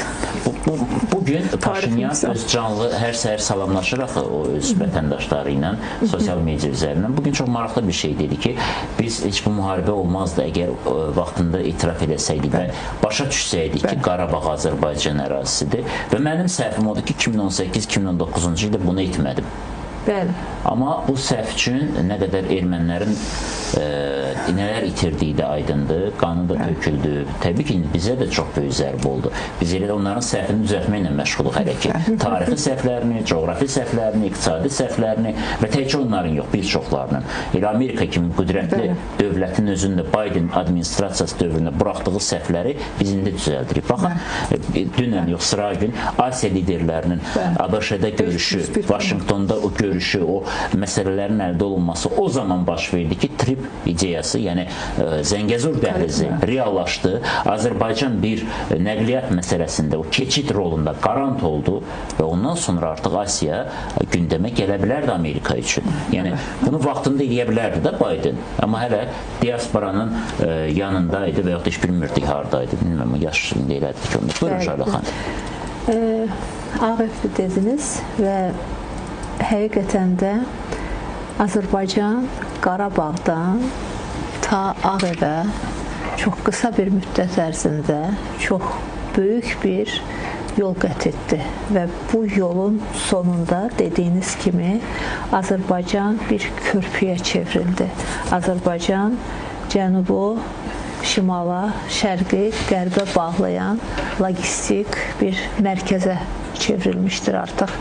Bugün Paşinyan öz canlı hər səhər salamlaşıraq o öz vətəndaşları ilə sosial media üzərindən. Bugün çox maraqlı bir şey dedi ki, biz heç bu müharibə olmazdı əgər vaxtında etiraf edəsəydik və başa düşsəydik ki, Qarabağ Azərbaycan ərazisidir və mənim səhvim odur ki, 2018-2019-cu ildə bunu etmədim. Bəli. Amma bu səhv üçün nə qədər ermənilərin nələr itirdiyi də aydındır, qanı da töküldü. Təbii ki, bizə də çox böyük zərb oldu. Biz elə onların səhvini düzəltməklə məşğuluq hələ ki. Tarixi səhvlərini, coğrafi səhvlərini, iqtisadi səhvlərini və təkcə onların yox, bir çoxlarının. Elə Amerika kimi qüdrətli dövlətin özündə Biden administrasiyası dövründə buraxdığı səhvləri biz indi düzəldirik. Baxın, dünən yox, sıra gün Asiya liderlərinin ABŞ-da görüşü, Vaşinqtonda o görüşü, o məsələlərin əldə olunması o zaman baş verdi ki, trip ideyası, yəni Zəngəzur dəhlizi reallaşdı. Azərbaycan bir nəqliyyat məsələsində o keçid rolunda qarant oldu və ondan sonra artıq Asiya gündəmə gələ bilərdi Amerika üçün. Yəni bunu vaxtında eləyə bilərdi də Biden. Amma hələ diasporanın yanındaydı və yaxud heç bilmirdik haradaydı. Bilmirəm, yaşında elədik onu. Buyurun Jalə xanım. Ağ dediniz və həqiqətən də Azərbaycan Qarabağdan ta Ağevə çox qısa bir müddət ərzində çox böyük bir yol qət etdi və bu yolun sonunda dediyiniz kimi Azərbaycan bir körpüyə çevrildi. Azərbaycan cənubu şimala, şərqi, qərbə bağlayan logistik bir mərkəzə çevrilmişdir artıq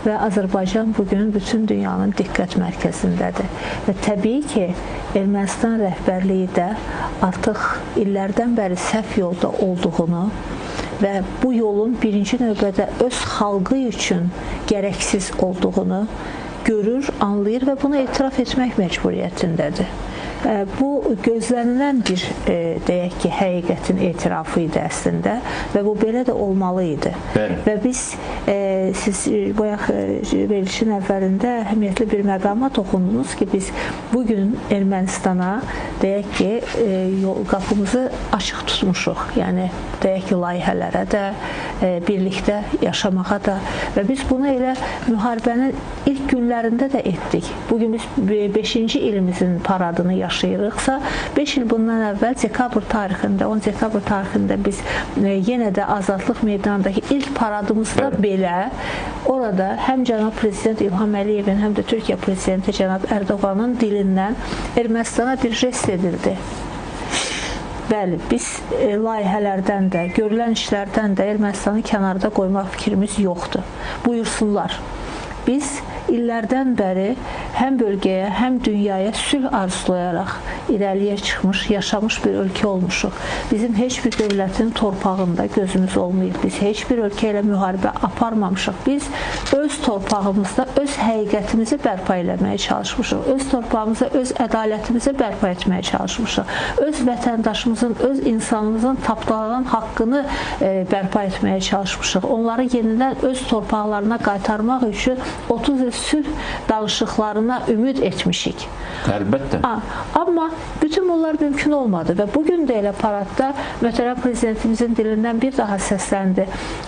və Azərbaycan bugün bütün dünyanın diqqət mərkəzindədir və təbii ki, Ermənistan rəhbərliyi də artıq illərdən bəri səhv yolda olduğunu və bu yolun birinci növbədə öz xalqı üçün gərəksiz olduğunu görür, anlayır və bunu etiraf etmək məcburiyyətindədir. Bu gözlənilən bir, deyək ki, həqiqətin etirafı idi əslində və bu belə də olmalı idi. Və biz, siz bayaq verilişin əvvəlində əhəmiyyətli bir məqama toxundunuz ki, biz bugün Ermənistana, deyək ki, qapımızı açıq tutmuşuq. Yəni, deyək ki, layihələrə də, birlikdə yaşamağa da və biz bunu elə müharibənin ilk günlərində də etdik. Bugün biz 5-ci ilimizin paradını yaşayırıqsa, 5 il bundan əvvəl dekabr tarixində, 10 dekabr tarixində biz yenə də Azadlıq meydanındakı ilk paradımızda belə orada həm cənab prezident İlham Əliyevin, həm də Türkiyə prezidenti cənab Ərdoğanın dilindən Ermənistana bir jest edildi. Bəli, biz layihələrdən də, görülən işlərdən də Ermənistanı kənarda qoymaq fikrimiz yoxdur. Buyursunlar. Biz illərdən bəri həm bölgəyə, həm dünyaya sülh arzulayaraq irəliyə çıxmış, yaşamış bir ölkə olmuşuq. Bizim heç bir dövlətin torpağında gözümüz olmayıb. Biz heç bir ölkə ilə müharibə aparmamışıq. Biz öz torpağımızda öz həqiqətimizi bərpa eləməyə çalışmışıq. Öz torpağımızda öz ədalətimizi bərpa etməyə çalışmışıq. Öz vətəndaşımızın, öz insanımızın tapdalan haqqını bərpa etməyə çalışmışıq. Onları yenidən öz torpaqlarına qaytarmaq üçün 30 il sülh danışıqlarına ümid etmişik. Əlbəttə. Amma bütün bunlar mümkün olmadı və bugün də elə paradda möhtərəm prezidentimizin dilindən bir daha səsləndi.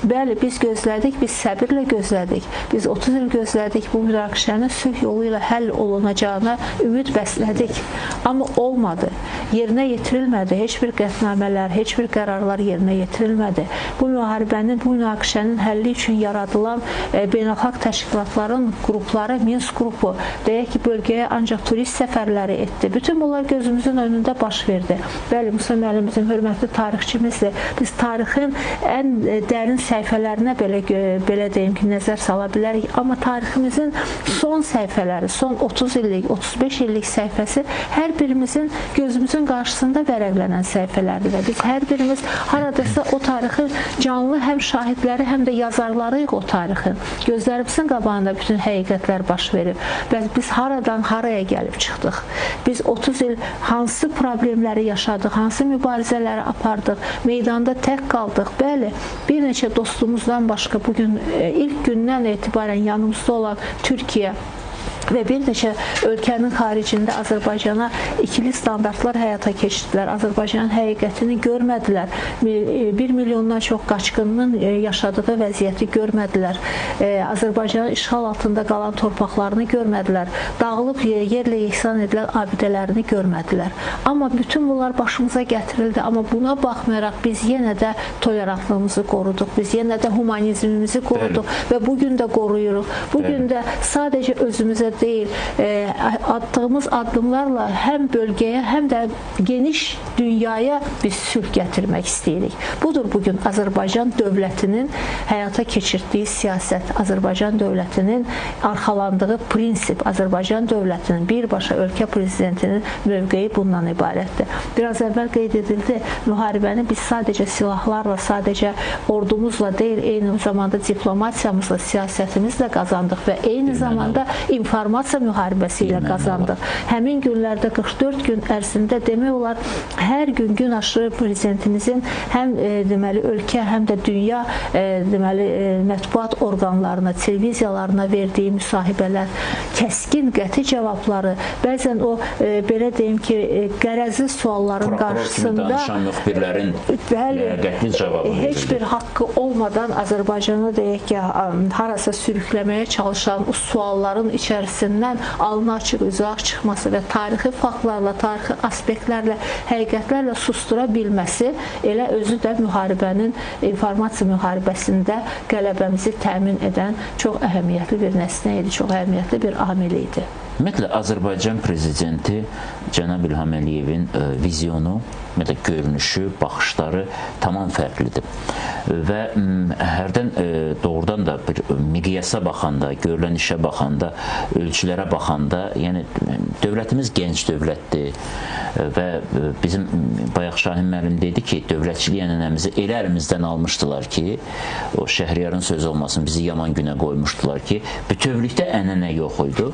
Bəli, biz gözlədik, biz səbirlə gözlədik. Biz 30 il gözlədik, bu münaqişənin sülh yolu ilə həll olunacağına ümid bəslədik. Amma olmadı. Yerinə yetirilmədi. Heç bir qətnamələr, heç bir qərarlar yerinə yetirilmədi. Bu müharibənin, bu münaqişənin həlli üçün yaradılan beynəlxalq təşkilatların qrupları, Minsk qrupu, deyək ki, bölgəyə ancaq turist səfərləri etdi. Bütün bunlar gözümüzün önündə baş verdi. Bəli, Musa müəllimimizin hörmətli tarixçimizdir. Biz tarixin ən dərin səhifələrinə belə deyim ki, nəzər sala bilərik. Amma tariximizin son səhifələri, son 30 illik, 35 illik səhifəsi hər birimizin gözümüzün qarşısında vərəqlənən səhifələrdir. Və biz hər birimiz haradasa o tarixin canlı həm şahidləri, həm də yazarlarıyıq o tarixin. Gözlərimizin qabağında bütün həqiqətlər baş verir. Və biz haradan haraya gəlib çıxdıq. Biz 30 il hansı problemləri yaşadıq, hansı mübarizələri apardıq, meydanda tək qaldıq. Bəli, bir neçə dostumuzdan başqa bugün ilk gündən etibarən yanımızda olan Türkiyə, və bir neçə ölkənin xaricində Azərbaycana ikili standartlar həyata keçirdilər. Azərbaycanın həqiqətini görmədilər. 1 milyondan çox qaçqınının yaşadığı vəziyyəti görmədilər. Azərbaycanın işğal altında qalan torpaqlarını görmədilər. Dağılıb yerlə yeksan edilən abidələrini görmədilər. Amma bütün bunlar başımıza gətirildi. Amma buna baxmayaraq biz yenə də tolerantlığımızı qoruduq. Biz yenə də humanizmimizi qoruduq və bugün də qoruyuruq. Bugün də sadəcə özümüzə deyil, attığımız addımlarla həm bölgəyə, həm də geniş dünyaya biz sülh gətirmək istəyirik. Budur bugün Azərbaycan dövlətinin həyata keçirdiyi siyasət, Azərbaycan dövlətinin arxalandığı prinsip, Azərbaycan dövlətinin birbaşa ölkə prezidentinin mövqeyi bundan ibarətdir. Biraz əvvəl qeyd edildi, müharibəni biz sadəcə silahlarla, sadəcə ordumuzla deyil, eyni zamanda diplomatiyamızla, siyasətimizlə qazandıq və eyni zamanda informasiya müharibəsi ilə qazandıq. Həmin günlərdə 44 gün ərzində demək olar, hər gün gün aşırı prezidentimizin həm deməli ölkə, həm də dünya deməli mətbuat orqanlarına, televiziyalarına verdiyi müsahibələr, kəskin, qəti cavabları, bəzən o belə deyim ki, qərəzli sualların qarşısında danışan müxbirlərin qəti cavabı heç bir haqqı olmadan Azərbaycanı deyək ki, harasa sürükləməyə çalışan o sualların içərisindən alnı açıq, üzü ağ çıxması və tarixi faktlarla, tarixi aspektlərlə, həqiqətlərlə sustura bilməsi elə özü də müharibənin, informasiya müharibəsində qələbəmizi təmin edən çox əhəmiyyətli bir nəsnə idi, çox əhəmiyyətli bir amil idi. Ümumiyyətlə, Azərbaycan prezidenti Cənab İlham Əliyevin vizyonu, görünüşü, baxışları tamam fərqlidir. Və hərdən doğrudan da bir miqyasa baxanda, görülən işə baxanda, ölçülərə baxanda, yəni dövlətimiz gənc dövlətdir və bizim bayaq Şahin müəllim dedi ki, dövlətçilik ənənəmizi elə əlimizdən almışdılar ki, o Şəhriyarın sözü olmasın, bizi yaman günə qoymuşdular ki, bütövlükdə ənənə yox idi.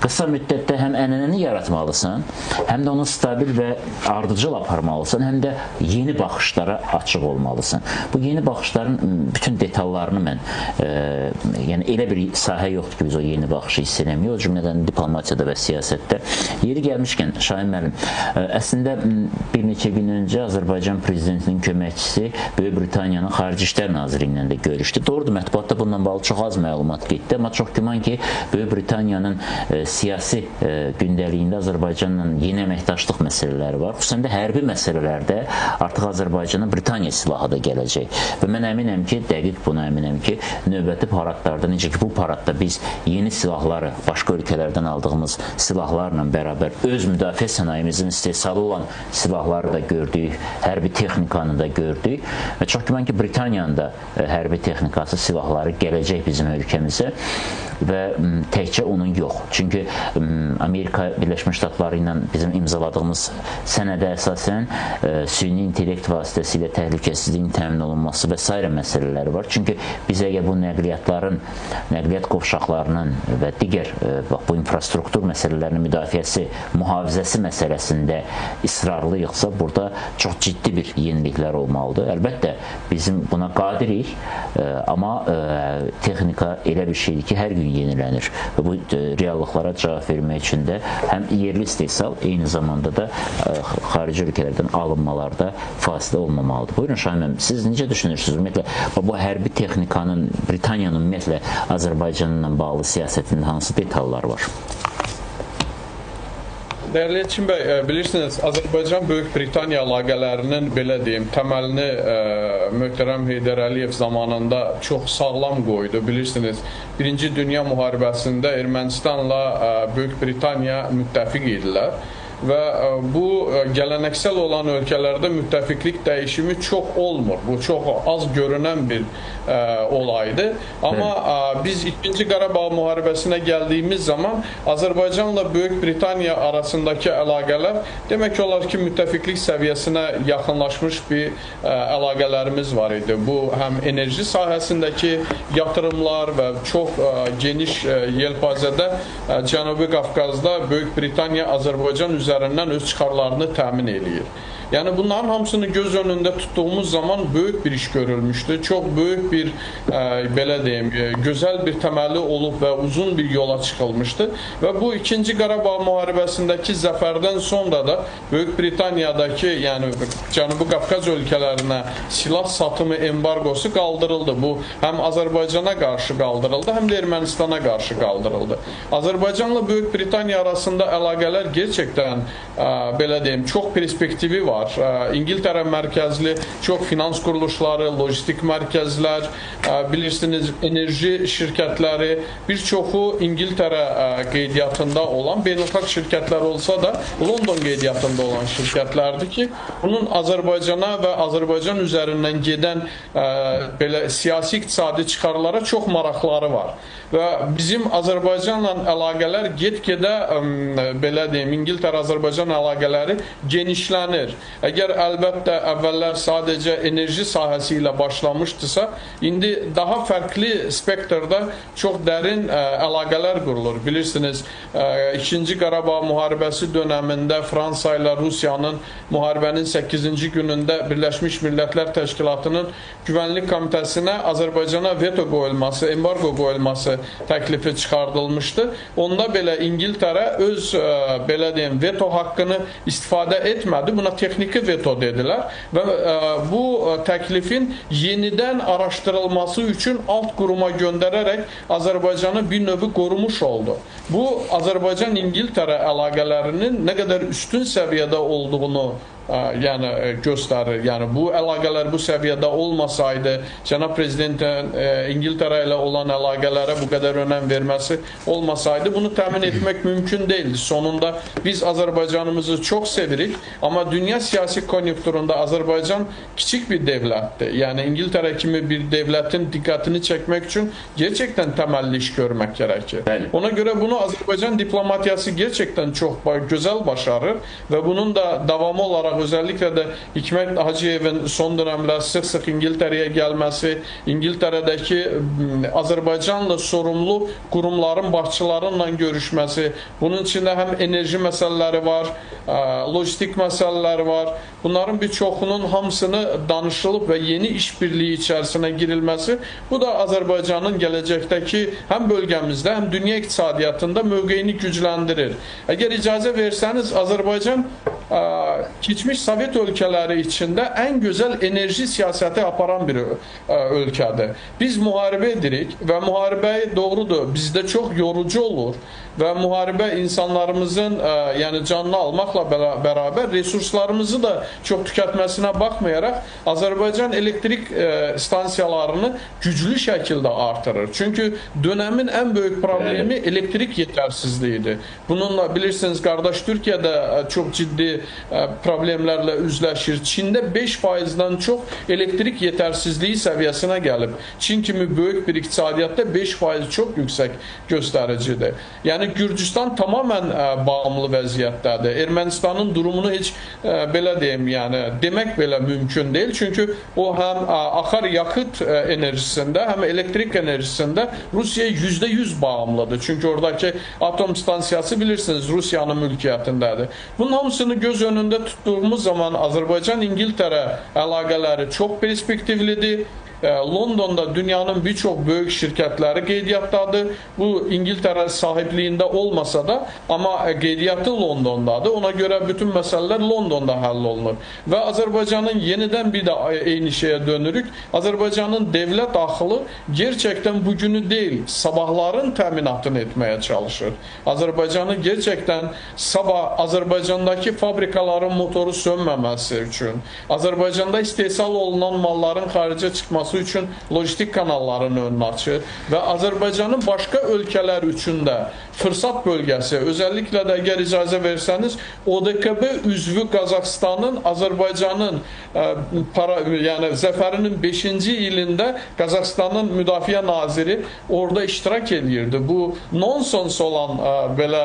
Qısa müddətdə həm ənənəni yaratmalısan, həm də onu stabil və ardıcıl aparmalısan, həm də yeni baxışlara açıq olmalısan. Bu yeni baxışların bütün detallarını mən, yəni elə bir sahə yoxdur ki, biz o yeni baxışı hiss eləməyik, o cümlədən diplomatiyada və siyasətdə. Yeri gəlmişkən, Şahin müəllim, əslində bir neçə gün öncə Azərbaycan prezidentinin köməkçisi Böyük Britaniyanın Xarici İşlər Naziri ilə də görüşdü. Doğrudur, mətbuatda bununla bağlı çox az məlumat getdi, amma çox güman ki, Böyük Britaniyanın siyasi gündəliyində Azərbaycanla yeni əməkdaşlıq məsələləri var. Xüsusən də hərbi məsələlərdə artıq Azərbaycana Britaniya silahı da gələcək. Və mən əminəm ki, dəqiq buna əminəm ki, növbəti paradlarda, necə ki bu paradda biz yeni silahları, başqa ölkələrdən aldığımız silahlarla bərabər öz müdafiə sənayimizin istehsalı olan silahları da gördük, hərbi texnikanı da gördük və çox güman ki, Britaniyanın da hərbi texnikası, silahları gələcək bizim ölkəmizə və təkcə onun yox. Çünki Amerika Birləşmiş Ştatları ilə bizim imzaladığımız sənədə əsasən süni intellekt vasitəsilə təhlükəsizliyin təmin olunması və s. məsələləri var. Çünki biz əgər bu nəqliyyatların, nəqliyyat qovşaqlarının və digər bu infrastruktur məsələlərinin müdafiəsi, mühafizəsi məsələsində israrlıyıqsa, burada çox ciddi bir yeniliklər olmalıdır. Əlbəttə, bizim buna qadirik, amma texnika elə bir şeydir ki, hər gün yenilənir və bu reallıqlara cavab vermək üçün də həm yerli istehsal, eyni zamanda da xarici ölkələrdən alınmalarda fasilə olmamalıdır. Buyurun Şahin müəllim, siz necə düşünürsünüz? Ümumiyyətlə, bu hərbi texnikanın, Britaniyanın ümumiyyətlə Azərbaycanla bağlı siyasətində hansı detallar var? Dəyərli Elçin bəy, bilirsiniz, Azərbaycan Böyük Britaniya əlaqələrinin belə deyim, təməlini möhtərəm Heydər Əliyev zamanında çox sağlam qoydu. Bilirsiniz, Birinci Dünya müharibəsində Ermənistanla Böyük Britaniya müttəfiq idilər və bu gələneksel olan ölkələrdə müttəfiqlik dəyişimi çox olmur. Bu çox az görünən bir olaydı. Amma biz 2-ci Qarabağ müharibəsinə gəldiyimiz zaman Azərbaycanla Böyük Britaniya arasındakı əlaqələr demək olar ki, müttəfiqlik səviyyəsinə yaxınlaşmış bir əlaqələrimiz var idi. Bu həm enerji sahəsindəki yatırımlar və çox geniş yelpazədə Cənubi Qafqazda Böyük Britaniya Azərbaycan üzərindən öz çıxarlarını təmin eləyir. Yəni bunların hamısını göz önündə tutduğumuz zaman böyük bir iş görülmüşdü. Çox böyük bir belə deyim, gözəl bir təməli olub və uzun bir yola çıxılmışdı və bu 2-ci Qarabağ müharibəsindəki zəfərdən sonra da Böyük Britaniyadakı, yəni Cənubi Qafqaz ölkələrinə silah satımı embargosu qaldırıldı. Bu həm Azərbaycana qarşı qaldırıldı, həm də Ermənistana qarşı qaldırıldı. Azərbaycanla Böyük Britaniya arasında əlaqələr gerçəkdən belə deyim, çox perspektivi var. İngiltərə mərkəzli çox finans quruluşları, lojistik mərkəzlər, bilirsiniz, enerji şirkətləri, bir çoxu İngiltərə qeydiyyatında olan, beynəlxalq şirkətlər olsa da London qeydiyyatında olan şirkətlərdir ki, bunun Azərbaycana və Azərbaycan üzərindən gedən belə siyasi iqtisadi çıxarlara çox maraqları var. Və bizim Azərbaycanla əlaqələr get-gedə belə deyim, İngiltərə-Azərbaycan əlaqələri genişlənir. Əgər əlbəttə əvvəllər sadəcə enerji sahəsi ilə başlamışdısa, indi daha fərqli spektrdə çox dərin əlaqələr qurulur. Bilirsiniz, 2-ci Qarabağ müharibəsi dönəmində Fransa ilə Rusiyanın müharibənin 8-ci günündə Birləşmiş Millətlər Təşkilatının Güvənlik Komitəsinə Azərbaycana veto qoyulması, embargo qoyulması təklifi çıxardılmışdı. Onda belə İngiltərə öz belə deyim, veto haqqını istifadə etmədi. Buna texniki veto dedilər və bu təklifin yenidən araşdırılması üçün alt quruma göndərərək Azərbaycanı bir növü qorumuş oldu. Bu Azərbaycan-İngiltərə əlaqələrinin nə qədər üstün səviyyədə olduğunu yəni göstərir. Yəni bu əlaqələr bu səviyyədə olmasaydı, cənab prezidentin İngiltərə ilə olan əlaqələrə bu qədər önəm verməsi olmasaydı, bunu təmin etmək mümkün deyildi. Sonunda biz Azərbaycanımızı çox sevirik, amma dünya siyasi konjunkturunda Azərbaycan kiçik bir dövlətdir. Yəni İngiltərə kimi bir dövlətin diqqətini çəkmək üçün gerçəkdən təməlli iş görmək gərəkir. Ona görə bunu Azərbaycan diplomatiyası gerçəkdən çox gözəl başarır və bunun da davamı olaraq özellikle de Hikmet Hacıyev'in son dönemler sık İngiltere'ye gelmesi, İngiltere'deki Azerbaycan'la sorumlu kurumların başçılarıyla görüşmesi, bunun içinde hem enerji meseleleri var, lojistik meseleler var. Bunların birçoğunun hamısını danışılıp ve yeni işbirliği içerisine girilmesi, bu da Azerbaycan'ın gelecekteki hem bölgemizde hem dünya iktisadiyatında mövqeyini gücləndirir. Eğer icazə verseniz, Azerbaycan geçmiş Sovet ölkələri içində ən gözəl enerji siyasəti aparan bir ölkədir. Biz müharibə edirik və müharibə doğrudur, bizdə çox yorucu olur və müharibə insanlarımızın yəni canını almaqla bərabər resurslarımızı da çox tükətməsinə baxmayaraq Azərbaycan elektrik stansiyalarını güclü şəkildə artırır. Çünki dönəmin ən böyük problemi elektrik yetərsizliyidir. Bununla bilirsiniz, qardaş Türkiyədə çox ciddi problemlərlə üzləşir. Çində 5%-dən çox elektrik yetərsizliyi səviyyəsinə gəlib. Çin kimi böyük bir iqtisadiyyatda 5% çox yüksək göstəricidir. Yəni Gürcüstan tamamən bağımlı vəziyyətdədir. Ermənistanın durumunu heç belə deyim, yəni demək belə mümkün deyil. Çünki o həm axar yakıt enerjisində, həm elektrik enerjisində Rusiyaya %100 bağımlıdır. Çünki oradakı atom stansiyası bilirsiniz Rusiyanın mülkiyyətindədir. Bunun hamısını göz önündə tuttuğumuz zaman Azərbaycan-İngiltərə əlaqələri çox perspektivlidir. Londonda dünyanın birçok böyük şirkətləri qeydiyyatdadır. Bu İngiltərə sahibliyində olmasa da, amma qeydiyyatı Londondadır. Ona görə bütün məsələlər Londonda həll olunur. Və Azərbaycanın yenidən bir də eyni şeyə dönürük. Azərbaycanın devlet axılı gerçəkdən bugünü deyil, sabahların təminatını etməyə çalışır. Azərbaycanı gerçəkdən sabah Azərbaycandakı fabrikaların motoru sönməməsi üçün, Azərbaycanda istehsal olunan malların xaricə çıxması üçün lojistik kanalların önünü açır və Azərbaycanın başqa ölkələr üçün də fırsat bölgəsi, özəlliklə də əgər icazə versəniz, ODKB üzvü Qazaxstanın Azərbaycanın yəni zəfərinin 5-ci ilində Qazaxstanın müdafiə naziri orada iştirak edirdi. Bu nonsens olan belə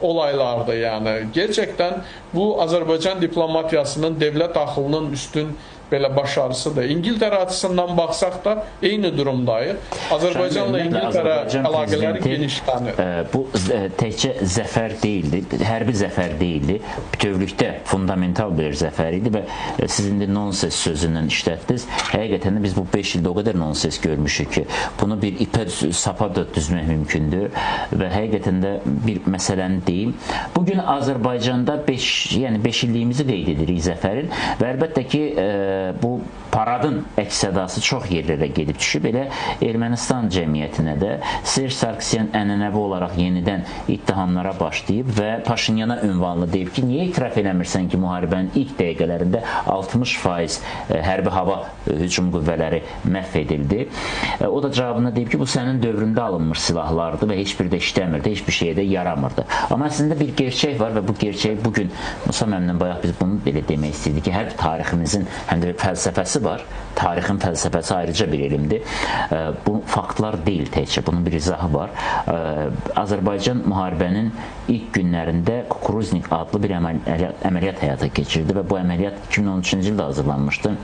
olaylardır. Yəni gerçəkdən bu Azərbaycan diplomatiyasının devlet axılının üstün belə başarısıdır. İngiltərə açısından baxsaq da eyni durumdayıq. Azərbaycanla İngiltərə əlaqələri genişlənir. Bu təkcə zəfər deyildi, hərbi zəfər deyildi, bütövlükdə fundamental bir zəfər idi və siz indi nonsens sözündən işlətdiniz. Həqiqətən də biz bu 5 ildə o qədər nonsens görmüşük ki, bunu bir ipə sapa da düzmək mümkündür və həqiqətən də bir məsələni deyim. Bugün Azərbaycanda 5 illiyimizi qeyd edirik zəfərin və əlbəttə ki, bu paradın əks-sədası çox yerlərə gedib düşüb. Elə Ermənistan cəmiyyətinə də Serj Sarkisyan ənənəvi olaraq yenidən ittihamlara başlayıb və Paşinyana ünvanlı deyib ki, niyə itiraf eləmirsən ki, müharibənin ilk dəqiqələrində 60% hərbi hava hücum qüvvələri məhv edildi. O da cavabına deyib ki, bu sənin dövründə alınmış silahlardı və heç bir də işləmirdi, heç bir şeyə də yaramırdı. Amma əslində bir gerçək var və bu gerçək bugün Musa müəllimlə bayaq biz bunu belə demək istəyirdik ki, hərb tariximizin həm də bir fəlsəfəsi var. Tarixin fəlsəfəsi ayrıca bir elmdir. Bu faktlar deyil təkcə, bunun bir izahı var. Azərbaycan müharibənin ilk günlərində Kukuruznik adlı bir əməliyyat həyata keçirdi və bu əməliyyat 2013-cü ildə hazırlanmışdı.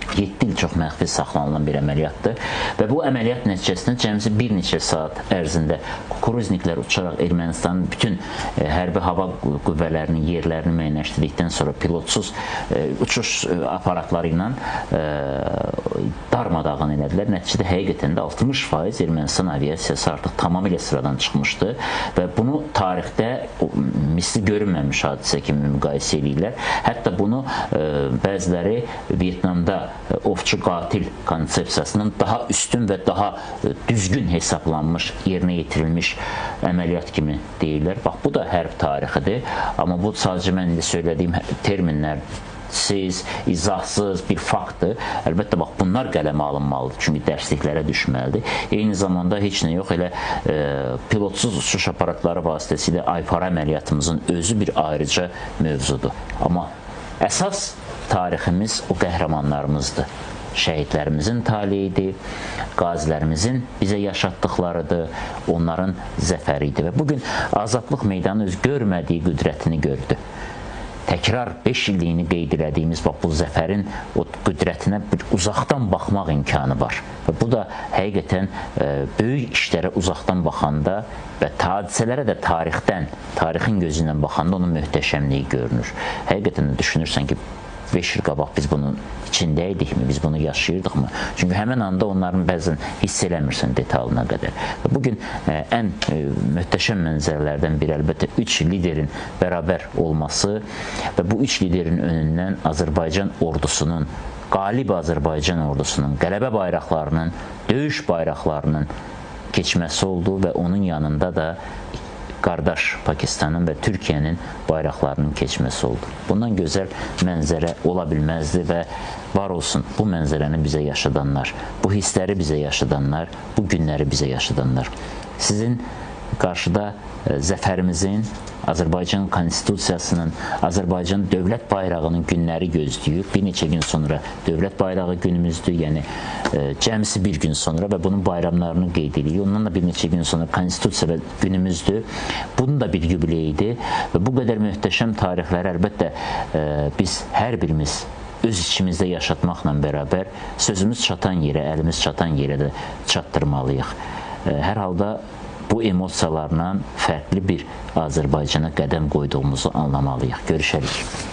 7 il çox məxfi saxlanılan bir əməliyyatdır və bu əməliyyat nəticəsində cəmisi bir neçə saat ərzində Kukuruzniklər uçaraq Ermənistanın bütün hərbi hava qüvvələrinin yerlərini müəyyənləşdirdikdən sonra pilotsuz uçuş aparatları ilə darmadağın elədilər. Nəticədə həqiqətən də 60% Ermənistan aviasiyası artıq tamamilə sıradan çıxmışdı və bunu tarixdə misli görünməmiş hadisə kimi müqayisə edirlər. Hətta bunu bəziləri Vyetnamda ovçu qatil konsepsiyasının daha üstün və daha düzgün hesablanmış, yerinə yetirilmiş əməliyyat kimi deyirlər. Bax, bu da hərb tarixidir. Amma bu sadəcə mən indi söylədiyim terminlər izahsız bir faktdır. Əlbəttə, bax, bunlar qələmə alınmalıdır, çünki dərsliklərə düşməlidir. Eyni zamanda heç nə yox, elə pilotsuz uçuş aparatları vasitəsilə Aypara əməliyyatımızın özü bir ayrıca mövzudur. Amma əsas tariximiz o qəhrəmanlarımızdır. Şəhidlərimizin taliyidir, qazilərimizin bizə yaşatdıqlarıdır, onların zəfəridir və bugün Azadlıq meydanı öz görmədiyi qüdrətini gördü. Təkrar 5 illiyini qeyd elədiyimiz bu zəfərin o qüdrətinə bir uzaqdan baxmaq imkanı var. Və bu da həqiqətən böyük işlərə uzaqdan baxanda və hadisələrə də tarixin gözü ilə baxanda onun möhtəşəmliyi görünür. Həqiqətən də düşünürsən ki, 5 il qabaq biz bunun içindəydikmi, biz bunu yaşayırdıqmı? Çünki həmin anda onların bəzən hiss eləmirsən detalına qədər. Və bugün ən möhtəşəm mənzərələrdən biri əlbəttə 3 liderin bərabər olması və bu 3 liderin önündən Azərbaycan ordusunun, qalib Azərbaycan ordusunun, qələbə bayraqlarının, döyüş bayraqlarının keçməsi oldu və onun yanında da qardaş Pakistanın və Türkiyənin bayraqlarının keçməsi oldu. Bundan gözəl mənzərə ola bilməzdi və var olsun bu mənzərəni bizə yaşadanlar, bu hissləri bizə yaşadanlar, bu günləri bizə yaşadanlar. Sizin qarşıda zəfərimizin, Azərbaycan konstitusiyasının, Azərbaycan dövlət bayrağının günləri gözləyir. Bir neçə gün sonra dövlət bayrağı günümüzdür, yəni cəmisi bir gün sonra və bunun bayramlarını qeyd edirik. Ondan da bir neçə gün sonra konstitusiya günümüzdür. Bunun da bir yubileyidir və bu qədər möhtəşəm tarixləri əlbəttə biz hər birimiz öz içimizdə yaşatmaqla bərabər sözümüz çatan yerə, əlimiz çatan yerə də çatdırmalıyıq. Hər halda bu emosiyalarla fərqli bir Azərbaycana qədəm qoyduğumuzu anlamalıyıq. Görüşərik.